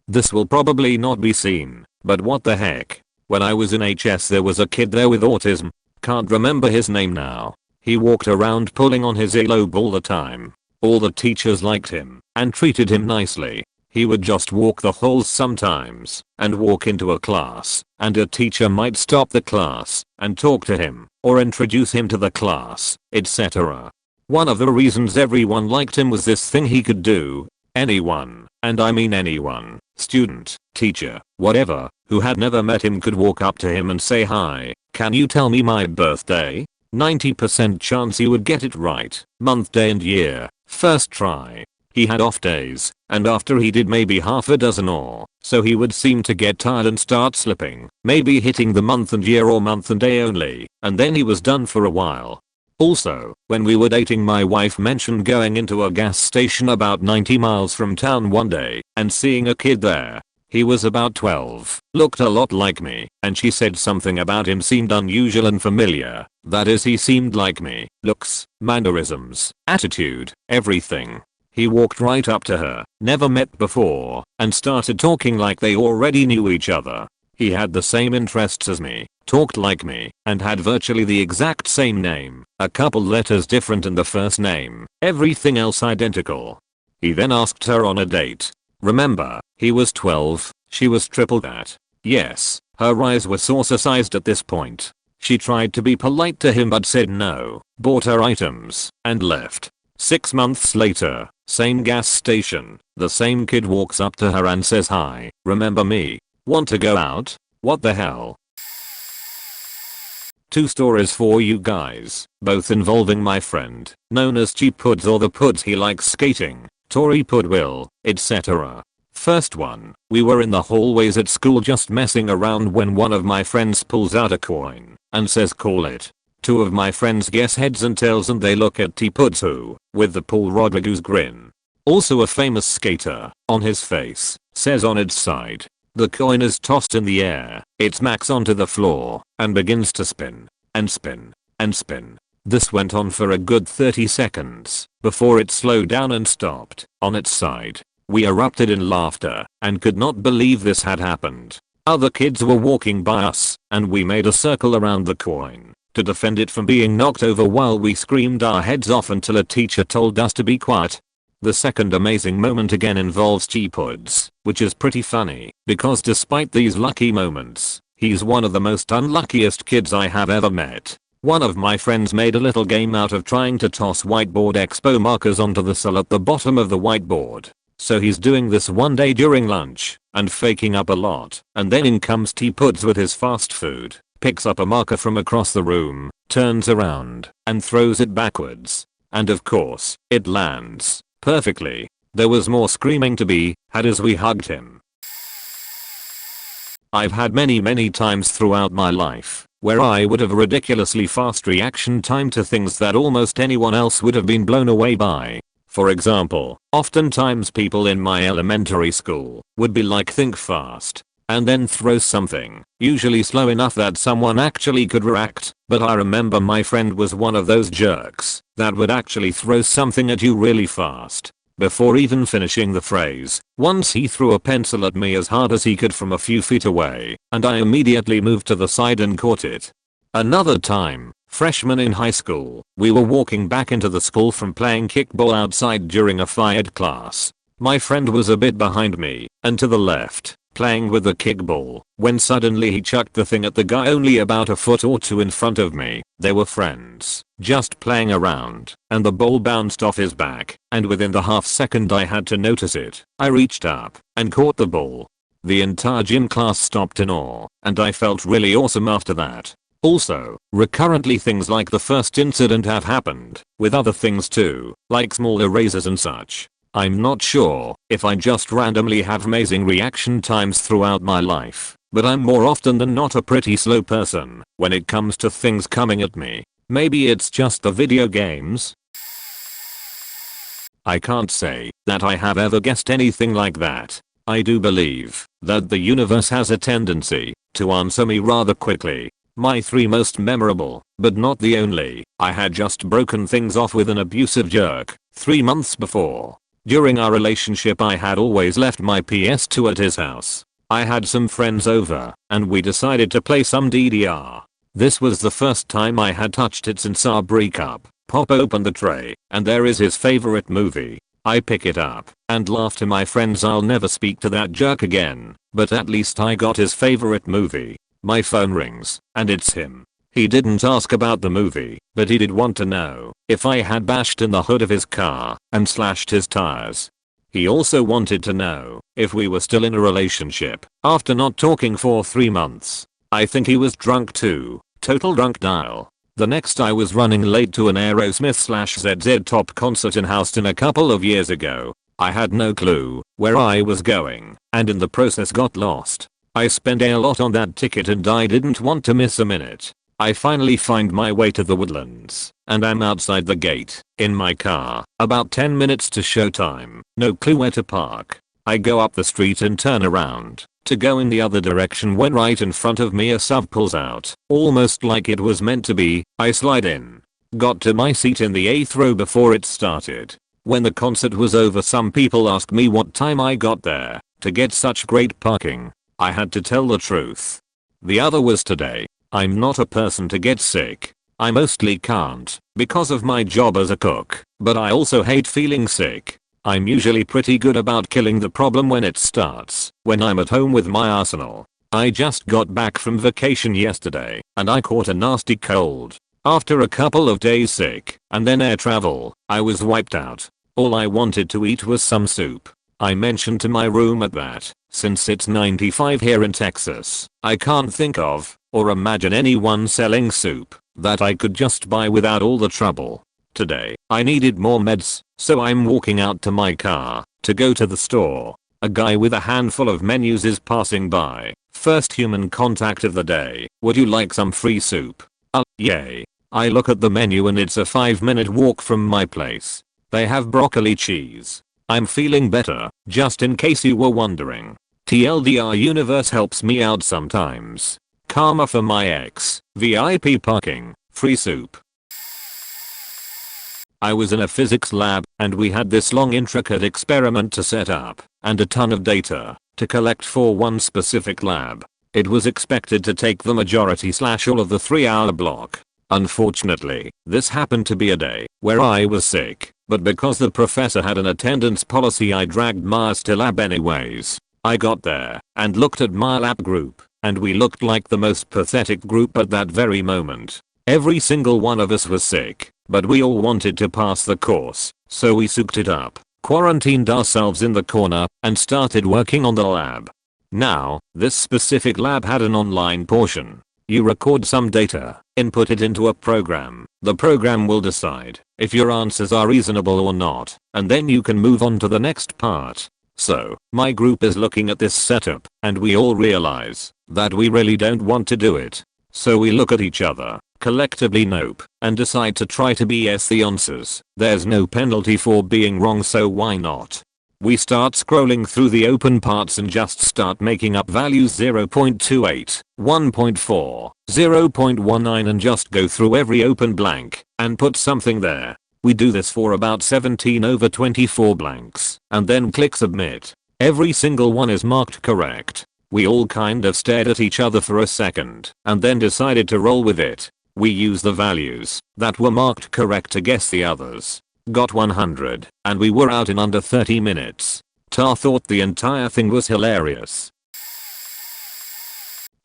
This will probably not be seen, but what the heck. When I was in HS there was a kid there with autism, can't remember his name now. He walked around pulling on his earlobe all the time. All the teachers liked him and treated him nicely. He would just walk the halls sometimes and walk into a class, and a teacher might stop the class and talk to him or introduce him to the class, etc. One of the reasons everyone liked him was this thing he could do. Anyone, and I mean anyone, student, teacher, whatever, who had never met him could walk up to him and say, "Hi, can you tell me my birthday?" 90% chance he would get it right, month, day and year, first try. He had off days, and after he did maybe half a dozen or so he would seem to get tired and start slipping, maybe hitting the month and year or month and day only, and then he was done for a while. Also, when we were dating my wife mentioned going into a gas station about 90 miles from town one day and seeing a kid there. He was about 12, looked a lot like me, and she said something about him seemed unusual and familiar. That is, he seemed like me, looks, mannerisms, attitude, everything. He walked right up to her, never met before, and started talking like they already knew each other. He had the same interests as me, talked like me, and had virtually the exact same name, a couple letters different in the first name, everything else identical. He then asked her on a date. Remember, he was 12, she was triple that. Yes, her eyes were saucer-sized at this point. She tried to be polite to him but said no, bought her items, and left. 6 months later, same gas station, the same kid walks up to her and says, "Hi, remember me? Want to go out? What the hell?" 2 stories for you guys, both involving my friend, known as Cheap Puds or the Puds he likes skating, Tory Pudwill, etc. First one, we were in the hallways at school just messing around when one of my friends pulls out a coin and says call it. 2 of my friends guess heads and tails and they look at T-Puds who, with the Paul Rodriguez grin. Also a famous skater, on his face, says on its side. The coin is tossed in the air, it smacks onto the floor, and begins to spin, and spin, and spin. This went on for a good 30 seconds, before it slowed down and stopped, on its side. We erupted in laughter, and could not believe this had happened. Other kids were walking by us, and we made a circle around the coin, to defend it from being knocked over while we screamed our heads off until a teacher told us to be quiet. The second amazing moment again involves Cheapwoods, which is pretty funny because despite these lucky moments, he's one of the most unluckiest kids I have ever met. One of my friends made a little game out of trying to toss whiteboard expo markers onto the cell at the bottom of the whiteboard. So he's doing this one day during lunch and faking up a lot, and then in comes Cheapwoods with his fast food, picks up a marker from across the room, turns around, and throws it backwards. And of course, it lands perfectly. There was more screaming to be had as we hugged him. I've had many times throughout my life where I would have a ridiculously fast reaction time to things that almost anyone else would have been blown away by. For example, oftentimes people in my elementary school would be like think fast and then throw something, usually slow enough that someone actually could react, but I remember my friend was one of those jerks that would actually throw something at you really fast before even finishing the phrase. Once he threw a pencil at me as hard as he could from a few feet away, and I immediately moved to the side and caught it. Another time, freshman in high school, we were walking back into the school from playing kickball outside during a fired class. My friend was a bit behind me and to the left, playing with the kickball, when suddenly he chucked the thing at the guy only about a foot or two in front of me. They were friends, just playing around, and the ball bounced off his back, and within the half second I had to notice it. I reached up and caught the ball. The entire gym class stopped in awe, and I felt really awesome after that. Also, recurrently things like the first incident have happened with other things too, like small erasers and such. I'm not sure if I just randomly have amazing reaction times throughout my life, but I'm more often than not a pretty slow person when it comes to things coming at me. Maybe it's just the video games. I can't say that I have ever guessed anything like that. I do believe that the universe has a tendency to answer me rather quickly. My 3 most memorable, but not the only, I had just broken things off with an abusive jerk 3 months before. During our relationship I had always left my PS2 at his house. I had some friends over, and we decided to play some DDR. This was the first time I had touched it since our breakup. Pop open the tray, and there is his favorite movie. I pick it up, and laugh to my friends I'll never speak to that jerk again, but at least I got his favorite movie. My phone rings, and it's him. He didn't ask about the movie, but he did want to know if I had bashed in the hood of his car and slashed his tires. He also wanted to know if we were still in a relationship after not talking for 3 months. I think he was drunk too. Total drunk dial. The next I was running late to an Aerosmith/ZZ Top concert in Houston a couple of years ago. I had no clue where I was going, and in the process got lost. I spent a lot on that ticket and I didn't want to miss a minute. I finally find my way to the Woodlands, and I'm outside the gate, in my car, about 10 minutes to showtime, no clue where to park. I go up the street and turn around to go in the other direction when right in front of me a sub pulls out, almost like it was meant to be. I slide in. Got to my seat in the 8th row before it started. When the concert was over some people asked me what time I got there to get such great parking. I had to tell the truth. The other was today. I'm not a person to get sick. I mostly can't because of my job as a cook, but I also hate feeling sick. I'm usually pretty good about killing the problem when it starts, when I'm at home with my arsenal. I just got back from vacation yesterday, and I caught a nasty cold. After a couple of days sick, and then air travel, I was wiped out. All I wanted to eat was some soup. I mentioned to my roommate that, since it's 95 here in Texas, I can't think of or imagine anyone selling soup that I could just buy without all the trouble. Today, I needed more meds, so I'm walking out to my car to go to the store. A guy with a handful of menus is passing by. First human contact of the day. Would you like some free soup? Yay. I look at the menu and it's a 5-minute walk from my place. They have broccoli cheese. I'm feeling better, just in case you were wondering. TLDR universe helps me out sometimes. Karma for my ex. VIP parking. Free soup. I was in a physics lab, and we had this long intricate experiment to set up, and a ton of data to collect for one specific lab. It was expected to take the majority/all of the 3-hour block. Unfortunately, this happened to be a day where I was sick, but because the professor had an attendance policy I dragged my ass to lab anyways. I got there and looked at my lab group, and we looked like the most pathetic group at that very moment. Every single one of us was sick, but we all wanted to pass the course, so we soaked it up, quarantined ourselves in the corner, and started working on the lab. Now, this specific lab had an online portion. You record some data, input it into a program. The program will decide if your answers are reasonable or not, and then you can move on to the next part. So, my group is looking at this setup, and we all realize that we really don't want to do it. So we look at each other, collectively nope, and decide to try to BS the answers. There's no penalty for being wrong, so why not? We start scrolling through the open parts and just start making up values 0.28, 1.4, 0.19 and just go through every open blank and put something there. We do this for about 17/24 blanks and then click submit. Every single one is marked correct. We all kind of stared at each other for a second and then decided to roll with it. We used the values that were marked correct to guess the others. Got 100, and we were out in under 30 minutes. Tar thought the entire thing was hilarious.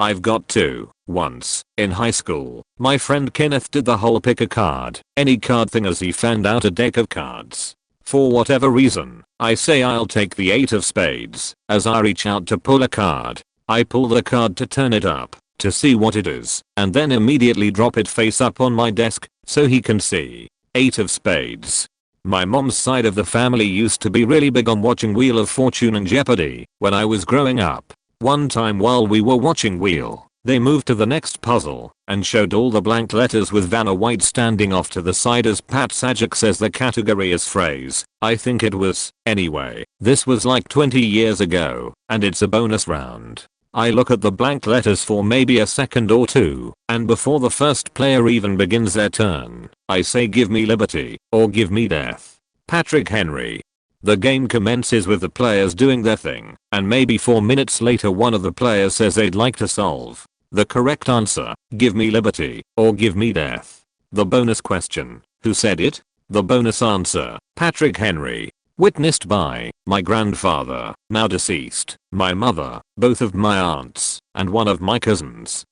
I've got two. Once, in high school, my friend Kenneth did the whole pick a card, any card thing as he found out a deck of cards. For whatever reason, I say I'll take the 8 of spades. As I reach out to pull a card, I pull the card to turn it up, to see what it is, and then immediately drop it face up on my desk, so he can see. 8 of spades. My mom's side of the family used to be really big on watching Wheel of Fortune and Jeopardy when I was growing up. One time while we were watching Wheel, they moved to the next puzzle and showed all the blank letters with Vanna White standing off to the side as Pat Sajak says the category is phrase. I think it was. Anyway, this was like 20 years ago, and it's a bonus round. I look at the blank letters for maybe a second or two, and before the first player even begins their turn, I say give me liberty, or give me death. Patrick Henry. The game commences with the players doing their thing, and maybe 4 minutes later one of the players says they'd like to solve the correct answer, give me liberty, or give me death. The bonus question, who said it? The bonus answer, Patrick Henry. Witnessed by my grandfather, now deceased, my mother, both of my aunts, and one of my cousins.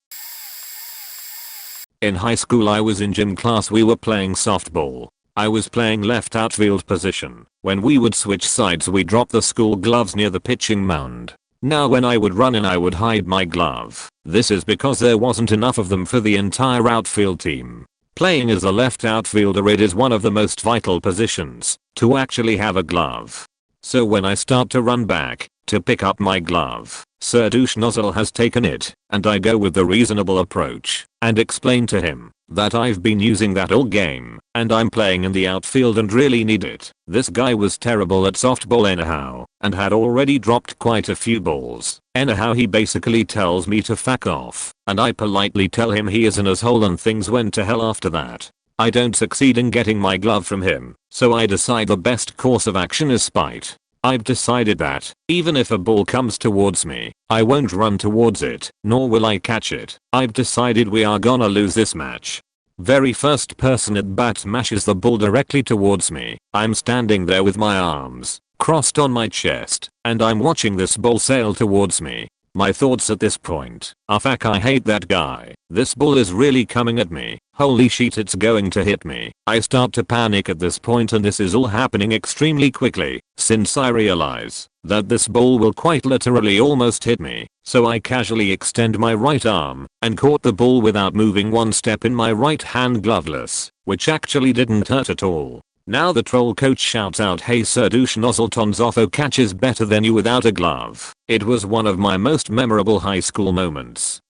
In high school I was in gym class. We were playing softball. I was playing left outfield position. When we would switch sides we dropped the school gloves near the pitching mound. Now when I would run in I would hide my glove. This is because there wasn't enough of them for the entire outfield team. Playing as a left outfielder, it is one of the most vital positions to actually have a glove. So when I start to run back to pick up my glove, Sir Douche Nozzle has taken it, and I go with the reasonable approach and explain to him that I've been using that all game and I'm playing in the outfield and really need it. This guy was terrible at softball anyhow and had already dropped quite a few balls. Anyhow, he basically tells me to fuck off, and I politely tell him he is an asshole and things went to hell after that. I don't succeed in getting my glove from him, so I decide the best course of action is spite. I've decided that, even if a ball comes towards me, I won't run towards it, nor will I catch it. I've decided we are gonna lose this match. Very first person at bat mashes the ball directly towards me. I'm standing there with my arms crossed on my chest, and I'm watching this ball sail towards me. My thoughts at this point are fuck, I hate that guy. This ball is really coming at me. Holy shit, it's going to hit me. I start to panic at this point, and this is all happening extremely quickly since I realize that this ball will quite literally almost hit me. So I casually extend my right arm and caught the ball without moving one step in my right hand gloveless, which actually didn't hurt at all. Now the troll coach shouts out, hey Sir Douche Nozzle, Tonzoffo catches better than you without a glove. It was one of my most memorable high school moments.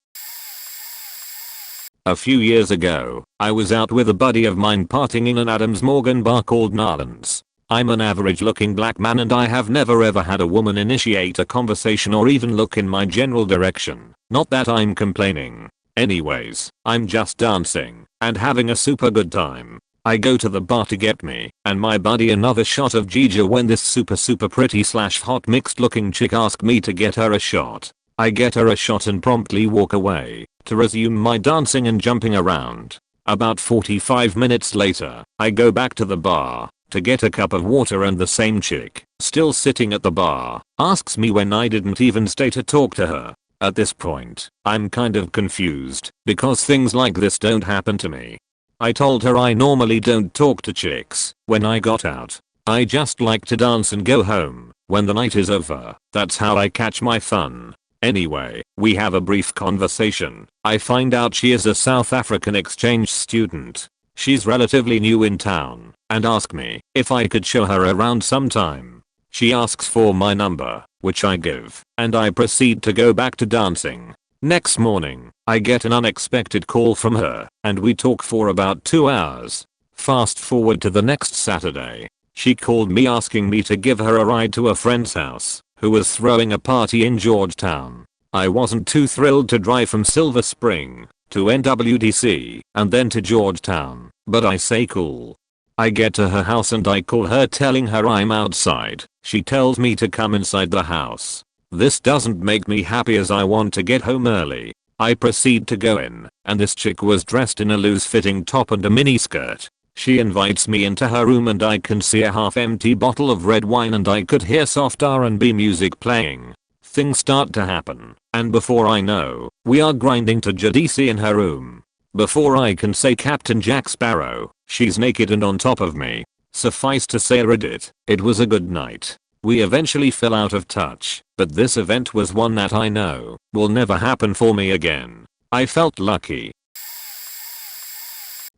A few years ago, I was out with a buddy of mine partying in an Adams Morgan bar called Narlands. I'm an average looking black man and I have never ever had a woman initiate a conversation or even look in my general direction. Not that I'm complaining. Anyways, I'm just dancing and having a super good time. I go to the bar to get me and my buddy another shot of Gija when this super pretty / hot mixed looking chick asked me to get her a shot. I get her a shot and promptly walk away to resume my dancing and jumping around. About 45 minutes later, I go back to the bar to get a cup of water and the same chick, still sitting at the bar, asks me when I didn't even stay to talk to her. At this point, I'm kind of confused because things like this don't happen to me. I told her I normally don't talk to chicks when I got out. I just like to dance and go home when the night is over. That's how I catch my fun. Anyway, we have a brief conversation. I find out she is a South African exchange student. She's relatively new in town and asked me if I could show her around sometime. She asks for my number, which I give, and I proceed to go back to dancing. Next morning, I get an unexpected call from her, and we talk for about 2 hours. Fast forward to the next Saturday. She called me asking me to give her a ride to a friend's house, who was throwing a party in Georgetown. I wasn't too thrilled to drive from Silver Spring to NWDC and then to Georgetown, but I say cool. I get to her house and I call her telling her I'm outside. She tells me to come inside the house. This doesn't make me happy as I want to get home early. I proceed to go in, and this chick was dressed in a loose-fitting top and a miniskirt. She invites me into her room and I can see a half-empty bottle of red wine and I could hear soft R&B music playing. Things start to happen, and before I know, we are grinding to Jadisi in her room. Before I can say Captain Jack Sparrow, she's naked and on top of me. Suffice to say it was a good night. We eventually fell out of touch, but this event was one that I know will never happen for me again. I felt lucky.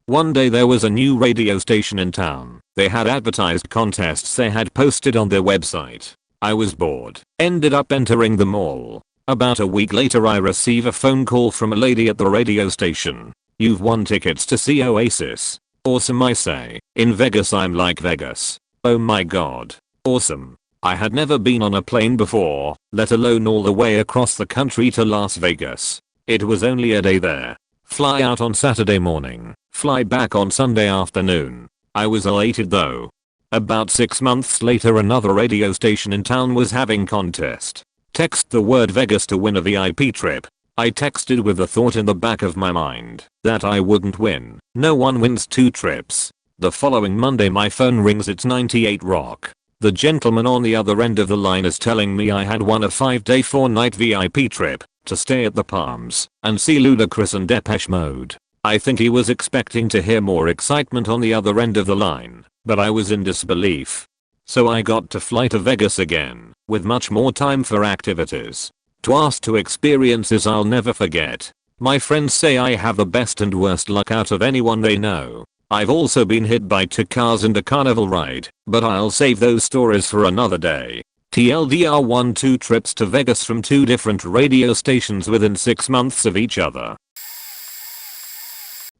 One day there was a new radio station in town. They had advertised contests they had posted on their website. I was bored, ended up entering them all. About a week later I receive a phone call from a lady at the radio station. "You've won tickets to see Oasis." "Awesome," I say. "In Vegas." I'm like, "Vegas? Oh my god. Awesome." I had never been on a plane before, let alone all the way across the country to Las Vegas. It was only a day there. Fly out on Saturday morning, fly back on Sunday afternoon. I was elated though. About 6 months later another radio station in town was having contest. Text the word Vegas to win a VIP trip. I texted with the thought in the back of my mind that I wouldn't win. No one wins 2 trips. The following Monday my phone rings. It's 98 Rock. The gentleman on the other end of the line is telling me I had won a 5-day 4-night VIP trip to stay at the Palms and see Ludacris and Depeche Mode. I think he was expecting to hear more excitement on the other end of the line, but I was in disbelief. So I got to fly to Vegas again, with much more time for activities. To ask to experiences I'll never forget. My friends say I have the best and worst luck out of anyone they know. I've also been hit by 2 cars and a carnival ride, but I'll save those stories for another day. TLDR won 2 trips to Vegas from 2 different radio stations within 6 months of each other.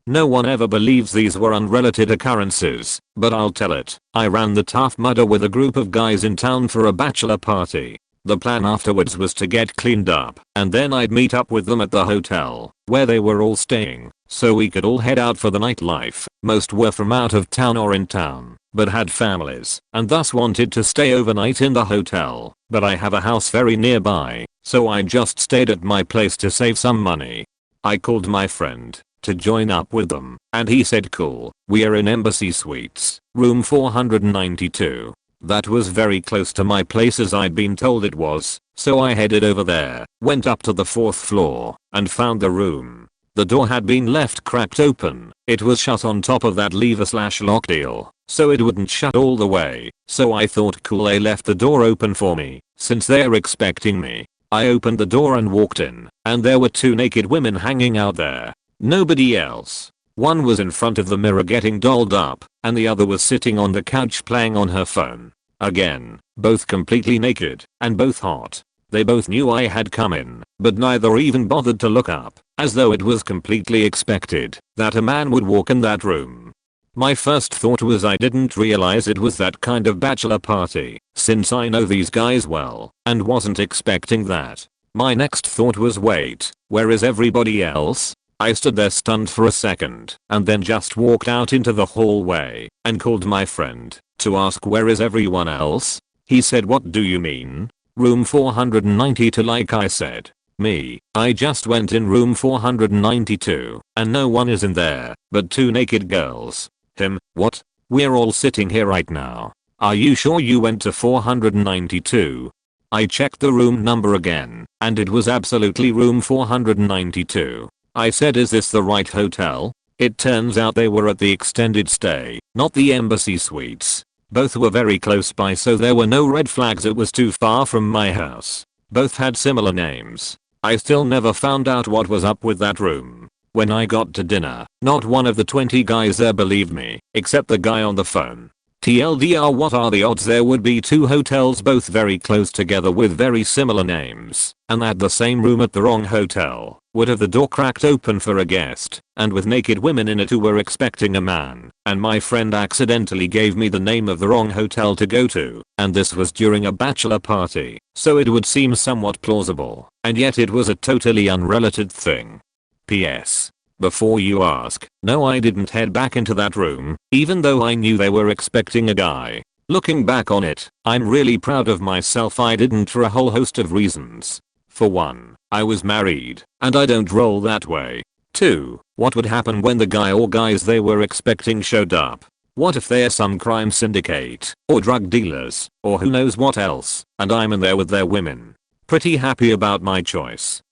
No one ever believes these were unrelated occurrences, but I'll tell it. I ran the Tough Mudder with a group of guys in town for a bachelor party. The plan afterwards was to get cleaned up, and then I'd meet up with them at the hotel, where they were all staying, so we could all head out for the nightlife. Most were from out of town or in town, but had families, and thus wanted to stay overnight in the hotel, but I have a house very nearby, so I just stayed at my place to save some money. I called my friend to join up with them, and he said cool, we are in Embassy Suites, room 492. That was very close to my place as I'd been told it was, so I headed over there, went up to the 4th floor, and found the room. The door had been left cracked open. It was shut on top of that lever/lock deal, so it wouldn't shut all the way, so I thought cool, they left the door open for me, since they're expecting me. I opened the door and walked in, and there were 2 naked women hanging out there. Nobody else. One was in front of the mirror getting dolled up, and the other was sitting on the couch playing on her phone. Again, both completely naked, and both hot. They both knew I had come in, but neither even bothered to look up, as though it was completely expected that a man would walk in that room. My first thought was I didn't realize it was that kind of bachelor party, since I know these guys well, and wasn't expecting that. My next thought was wait, where is everybody else? I stood there stunned for a second, and then just walked out into the hallway, and called my friend to ask where is everyone else? He said, what do you mean? Room 492, like I said. Me, I just went in room 492 and no one is in there but two naked girls. Him, what? We're all sitting here right now. Are you sure you went to 492? I checked the room number again and it was absolutely room 492. I said, is this the right hotel? It turns out they were at the extended stay, not the embassy suites. Both were very close by, so there were no red flags. It was too far from my house. Both had similar names. I still never found out what was up with that room. When I got to dinner, not one of the 20 guys there believed me, except the guy on the phone. TLDR, what are the odds there would be two hotels both very close together with very similar names, and at the same room at the wrong hotel? Would have the door cracked open for a guest, and with naked women in it who were expecting a man, and my friend accidentally gave me the name of the wrong hotel to go to, and this was during a bachelor party, so it would seem somewhat plausible, and yet it was a totally unrelated thing. PS. Before you ask, no, I didn't head back into that room, even though I knew they were expecting a guy. Looking back on it, I'm really proud of myself. I didn't for a whole host of reasons. For one, I was married, and I don't roll that way. 2. What would happen when the guy or guys they were expecting showed up? What if they're some crime syndicate, or drug dealers, or who knows what else, and I'm in there with their women? Pretty happy about my choice.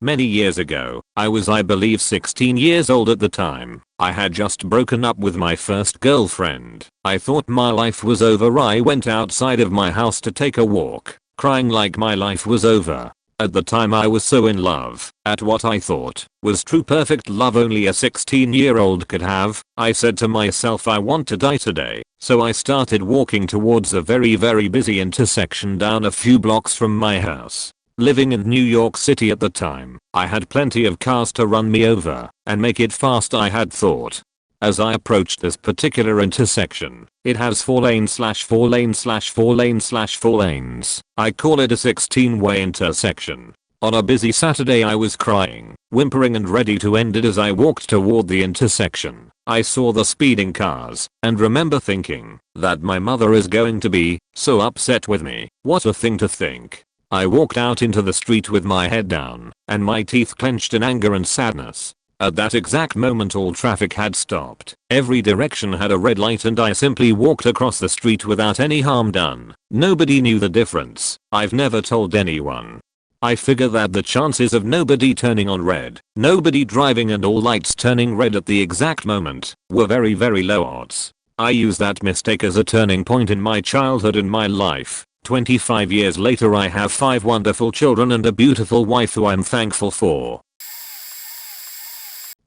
Many years ago, I believe 16 years old at the time. I had just broken up with my first girlfriend. I thought my life was over. I went outside of my house to take a walk, crying like my life was over. At the time I was so in love, at what I thought was true perfect love only a 16-year-old could have. I said to myself, I want to die today. So I started walking towards a very busy intersection down a few blocks from my house. Living in New York City at the time, I had plenty of cars to run me over and make it fast, I had thought. As I approached this particular intersection, it has 4 lanes / 4 lanes / 4 lanes / 4 lanes. I call it a 16-way intersection. On a busy Saturday I was crying, whimpering and ready to end it as I walked toward the intersection. I saw the speeding cars and remember thinking that my mother is going to be so upset with me. What a thing to think. I walked out into the street with my head down and my teeth clenched in anger and sadness. At that exact moment all traffic had stopped. Every direction had a red light and I simply walked across the street without any harm done. Nobody knew the difference. I've never told anyone. I figure that the chances of nobody turning on red, nobody driving and all lights turning red at the exact moment were very low odds. I use that mistake as a turning point in my childhood and my life. 25 years later I have 5 wonderful children and a beautiful wife who I'm thankful for.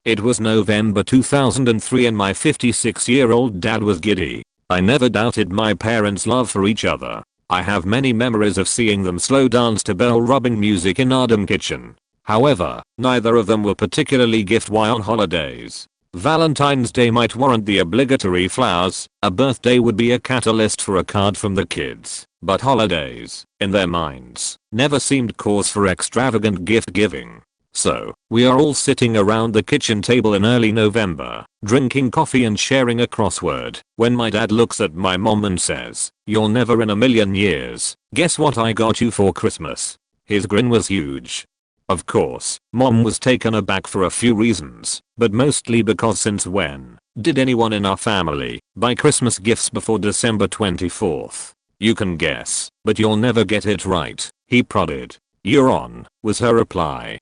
It was November 2003 and my 56-year-old dad was giddy. I never doubted my parents' love for each other. I have many memories of seeing them slow dance to bell-rubbing music in our kitchen. However, neither of them were particularly gift-wise on holidays. Valentine's Day might warrant the obligatory flowers, a birthday would be a catalyst for a card from the kids, but holidays, in their minds, never seemed cause for extravagant gift giving. So, we are all sitting around the kitchen table in early November, drinking coffee and sharing a crossword, when my dad looks at my mom and says, "You'll never in a million years guess what I got you for Christmas." His grin was huge. Of course, mom was taken aback for a few reasons, but mostly because since when did anyone in our family buy Christmas gifts before December 24th? You can guess, but you'll never get it right, he prodded. "You're on," was her reply.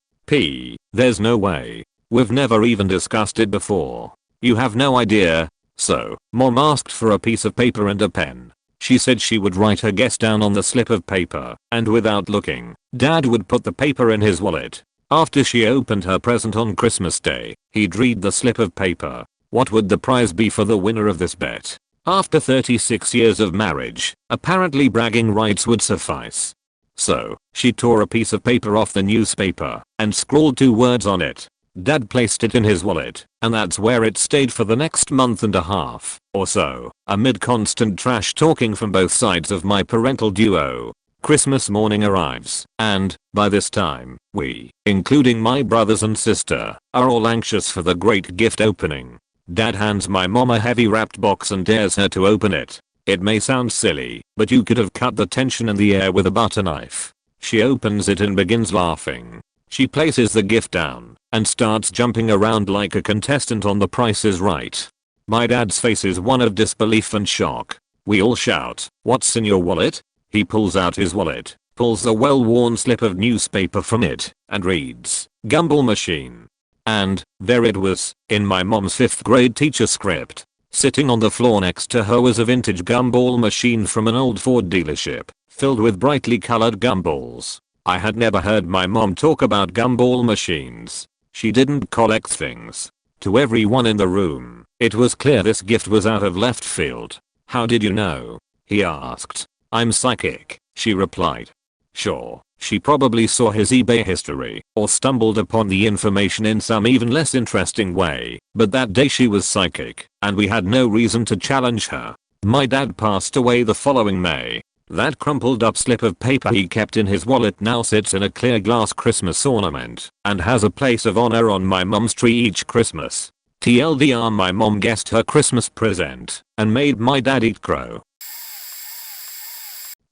There's no way. We've never even discussed it before. You have no idea. So, mom asked for a piece of paper and a pen. She said she would write her guess down on the slip of paper, and without looking, dad would put the paper in his wallet. After she opened her present on Christmas Day, he'd read the slip of paper. What would the prize be for the winner of this bet? After 36 years of marriage, apparently bragging rights would suffice. So, she tore a piece of paper off the newspaper and scrawled 2 words on it. Dad placed it in his wallet, and that's where it stayed for the next month and a half or so, amid constant trash talking from both sides of my parental duo. Christmas morning arrives, and, by this time, we, including my brothers and sister, are all anxious for the great gift opening. Dad hands my mom a heavy wrapped box and dares her to open it. It may sound silly, but you could have cut the tension in the air with a butter knife. She opens it and begins laughing. She places the gift down and starts jumping around like a contestant on The Price is Right. My dad's face is one of disbelief and shock. We all shout, "What's in your wallet?" He pulls out his wallet, pulls a well-worn slip of newspaper from it, and reads, "Gumball Machine." And there it was, in my mom's 5th grade teacher script. Sitting on the floor next to her was a vintage gumball machine from an old Ford dealership, filled with brightly colored gumballs. I had never heard my mom talk about gumball machines. She didn't collect things. To everyone in the room, it was clear this gift was out of left field. "How did you know?" he asked. "I'm psychic," she replied. Sure, she probably saw his eBay history or stumbled upon the information in some even less interesting way, but that day she was psychic, and we had no reason to challenge her. My dad passed away the following May. That crumpled up slip of paper he kept in his wallet now sits in a clear glass Christmas ornament and has a place of honor on my mom's tree each Christmas. TLDR, my mom guessed her Christmas present and made my dad eat crow.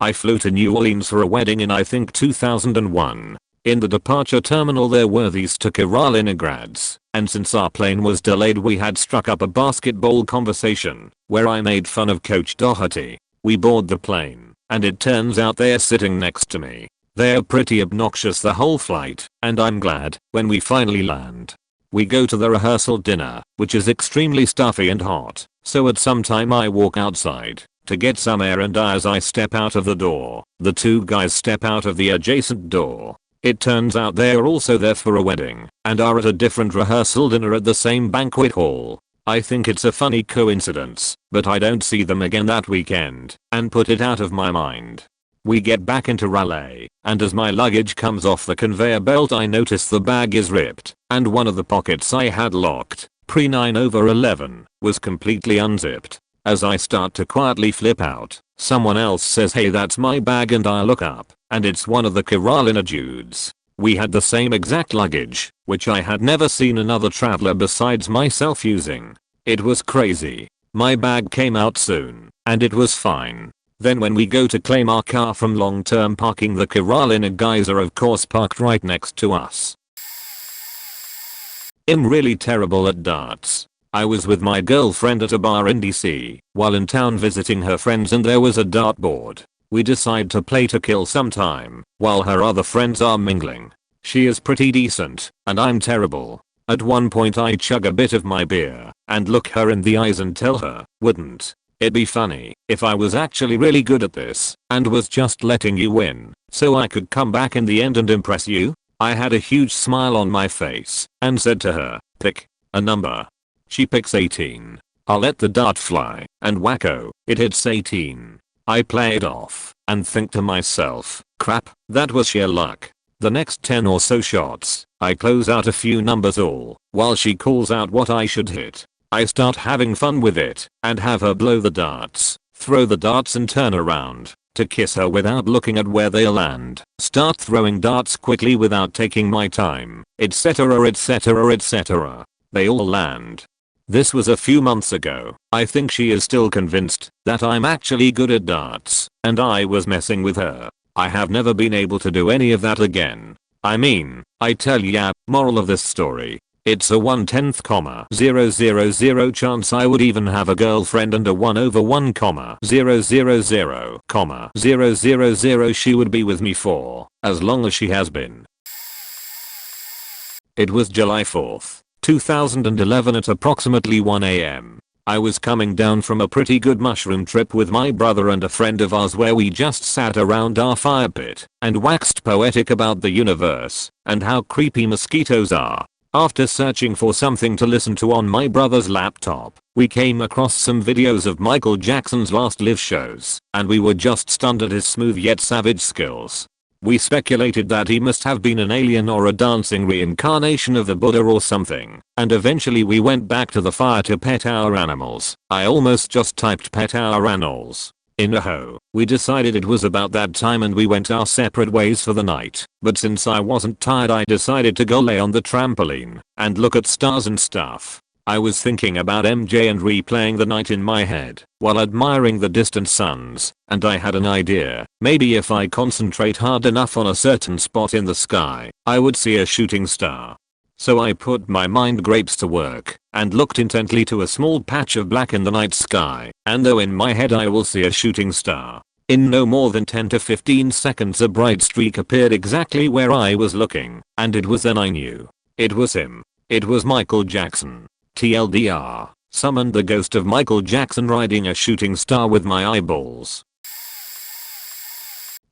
I flew to New Orleans for a wedding in I think 2001. In the departure terminal there were these to Carolinagrads, and since our plane was delayed we had struck up a basketball conversation where I made fun of Coach Doherty. We board the plane, and it turns out they're sitting next to me. They're pretty obnoxious the whole flight, and I'm glad when we finally land. We go to the rehearsal dinner, which is extremely stuffy and hot, so at some time I walk outside to get some air, and as I step out of the door, the two guys step out of the adjacent door. It turns out they're also there for a wedding and are at a different rehearsal dinner at the same banquet hall. I think it's a funny coincidence, but I don't see them again that weekend and put it out of my mind. We get back into Raleigh, and as my luggage comes off the conveyor belt I notice the bag is ripped and one of the pockets I had locked, pre 9/11, was completely unzipped. As I start to quietly flip out, someone else says, "Hey, that's my bag," and I look up, and it's one of the Carolina dudes. We had the same exact luggage, which I had never seen another traveler besides myself using. It was crazy. My bag came out soon, and it was fine. Then when we go to claim our car from long-term parking, the Carolina guys are of course parked right next to us. I'm really terrible at darts. I was with my girlfriend at a bar in DC while in town visiting her friends, and there was a dartboard. We decide to play to kill some time while her other friends are mingling. She is pretty decent and I'm terrible. At one point I chug a bit of my beer and look her in the eyes and tell her, "Wouldn't it be funny if I was actually really good at this and was just letting you win so I could come back in the end and impress you?" I had a huge smile on my face and said to her, "Pick a number." She picks 18. I'll let the dart fly, and wacko, it hits 18. I play it off and think to myself, crap, that was sheer luck. The next 10 or so shots, I close out a few numbers all while she calls out what I should hit. I start having fun with it and have her blow the darts, throw the darts and turn around to kiss her without looking at where they land. Start throwing darts quickly without taking my time, etc etc etc. They all land. This was a few months ago. I think she is still convinced that I'm actually good at darts and I was messing with her. I have never been able to do any of that again. I mean, I tell ya, moral of this story, it's a 1/10,000 chance I would even have a girlfriend, and a 1/1,000,000 she would be with me for as long as she has been. It was July 4th. 2011 at approximately 1 AM. I was coming down from a pretty good mushroom trip with my brother and a friend of ours where we just sat around our fire pit and waxed poetic about the universe and how creepy mosquitoes are. After searching for something to listen to on my brother's laptop, we came across some videos of Michael Jackson's last live shows, and we were just stunned at his smooth yet savage skills. We speculated that he must have been an alien or a dancing reincarnation of the Buddha or something, and eventually we went back to the fire to pet our animals. I almost just typed "pet our animals" in a ho. We decided it was about that time and we went our separate ways for the night, but since I wasn't tired I decided to go lay on the trampoline and look at stars and stuff. I was thinking about MJ and replaying the night in my head while admiring the distant suns, and I had an idea. Maybe if I concentrate hard enough on a certain spot in the sky, I would see a shooting star. So I put my mind grapes to work and looked intently to a small patch of black in the night sky, and though in my head I will see a shooting star, in no more than 10 to 15 seconds a bright streak appeared exactly where I was looking, and it was then I knew. It was him. It was Michael Jackson. TLDR, summoned the ghost of Michael Jackson riding a shooting star with my eyeballs.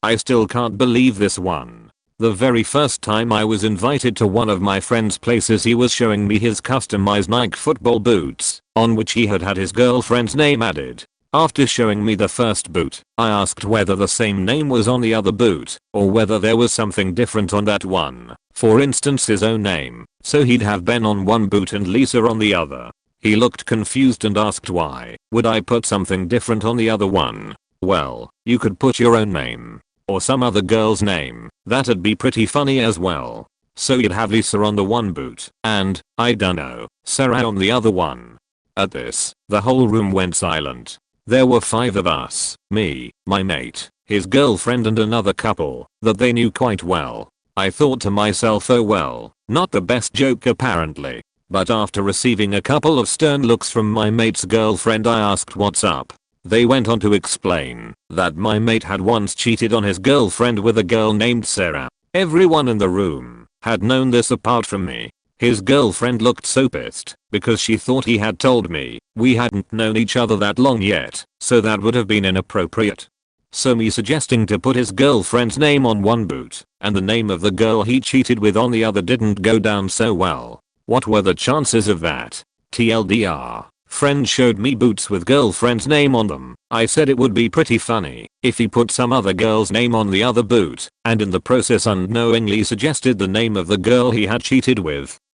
I still can't believe this one. The very first time I was invited to one of my friend's places, he was showing me his customized Nike football boots, on which he had his girlfriend's name added. After showing me the first boot, I asked whether the same name was on the other boot, or whether there was something different on that one, for instance his own name, so he'd have Ben on one boot and Lisa on the other. He looked confused and asked why would I put something different on the other one. Well, you could put your own name, or some other girl's name, that'd be pretty funny as well. So you'd have Lisa on the one boot, and, I dunno, Sarah on the other one. At this, the whole room went silent. There were 5 of us, me, my mate, his girlfriend and another couple that they knew quite well. I thought to myself, oh well, not the best joke apparently. But after receiving a couple of stern looks from my mate's girlfriend, I asked what's up. They went on to explain that my mate had once cheated on his girlfriend with a girl named Sarah. Everyone in the room had known this apart from me. His girlfriend looked so pissed because she thought he had told me. We hadn't known each other that long yet, so that would have been inappropriate. So me suggesting to put his girlfriend's name on one boot and the name of the girl he cheated with on the other didn't go down so well. What were the chances of that? TLDR. Friend showed me boots with girlfriend's name on them. I said it would be pretty funny if he put some other girl's name on the other boot, and in the process unknowingly suggested the name of the girl he had cheated with.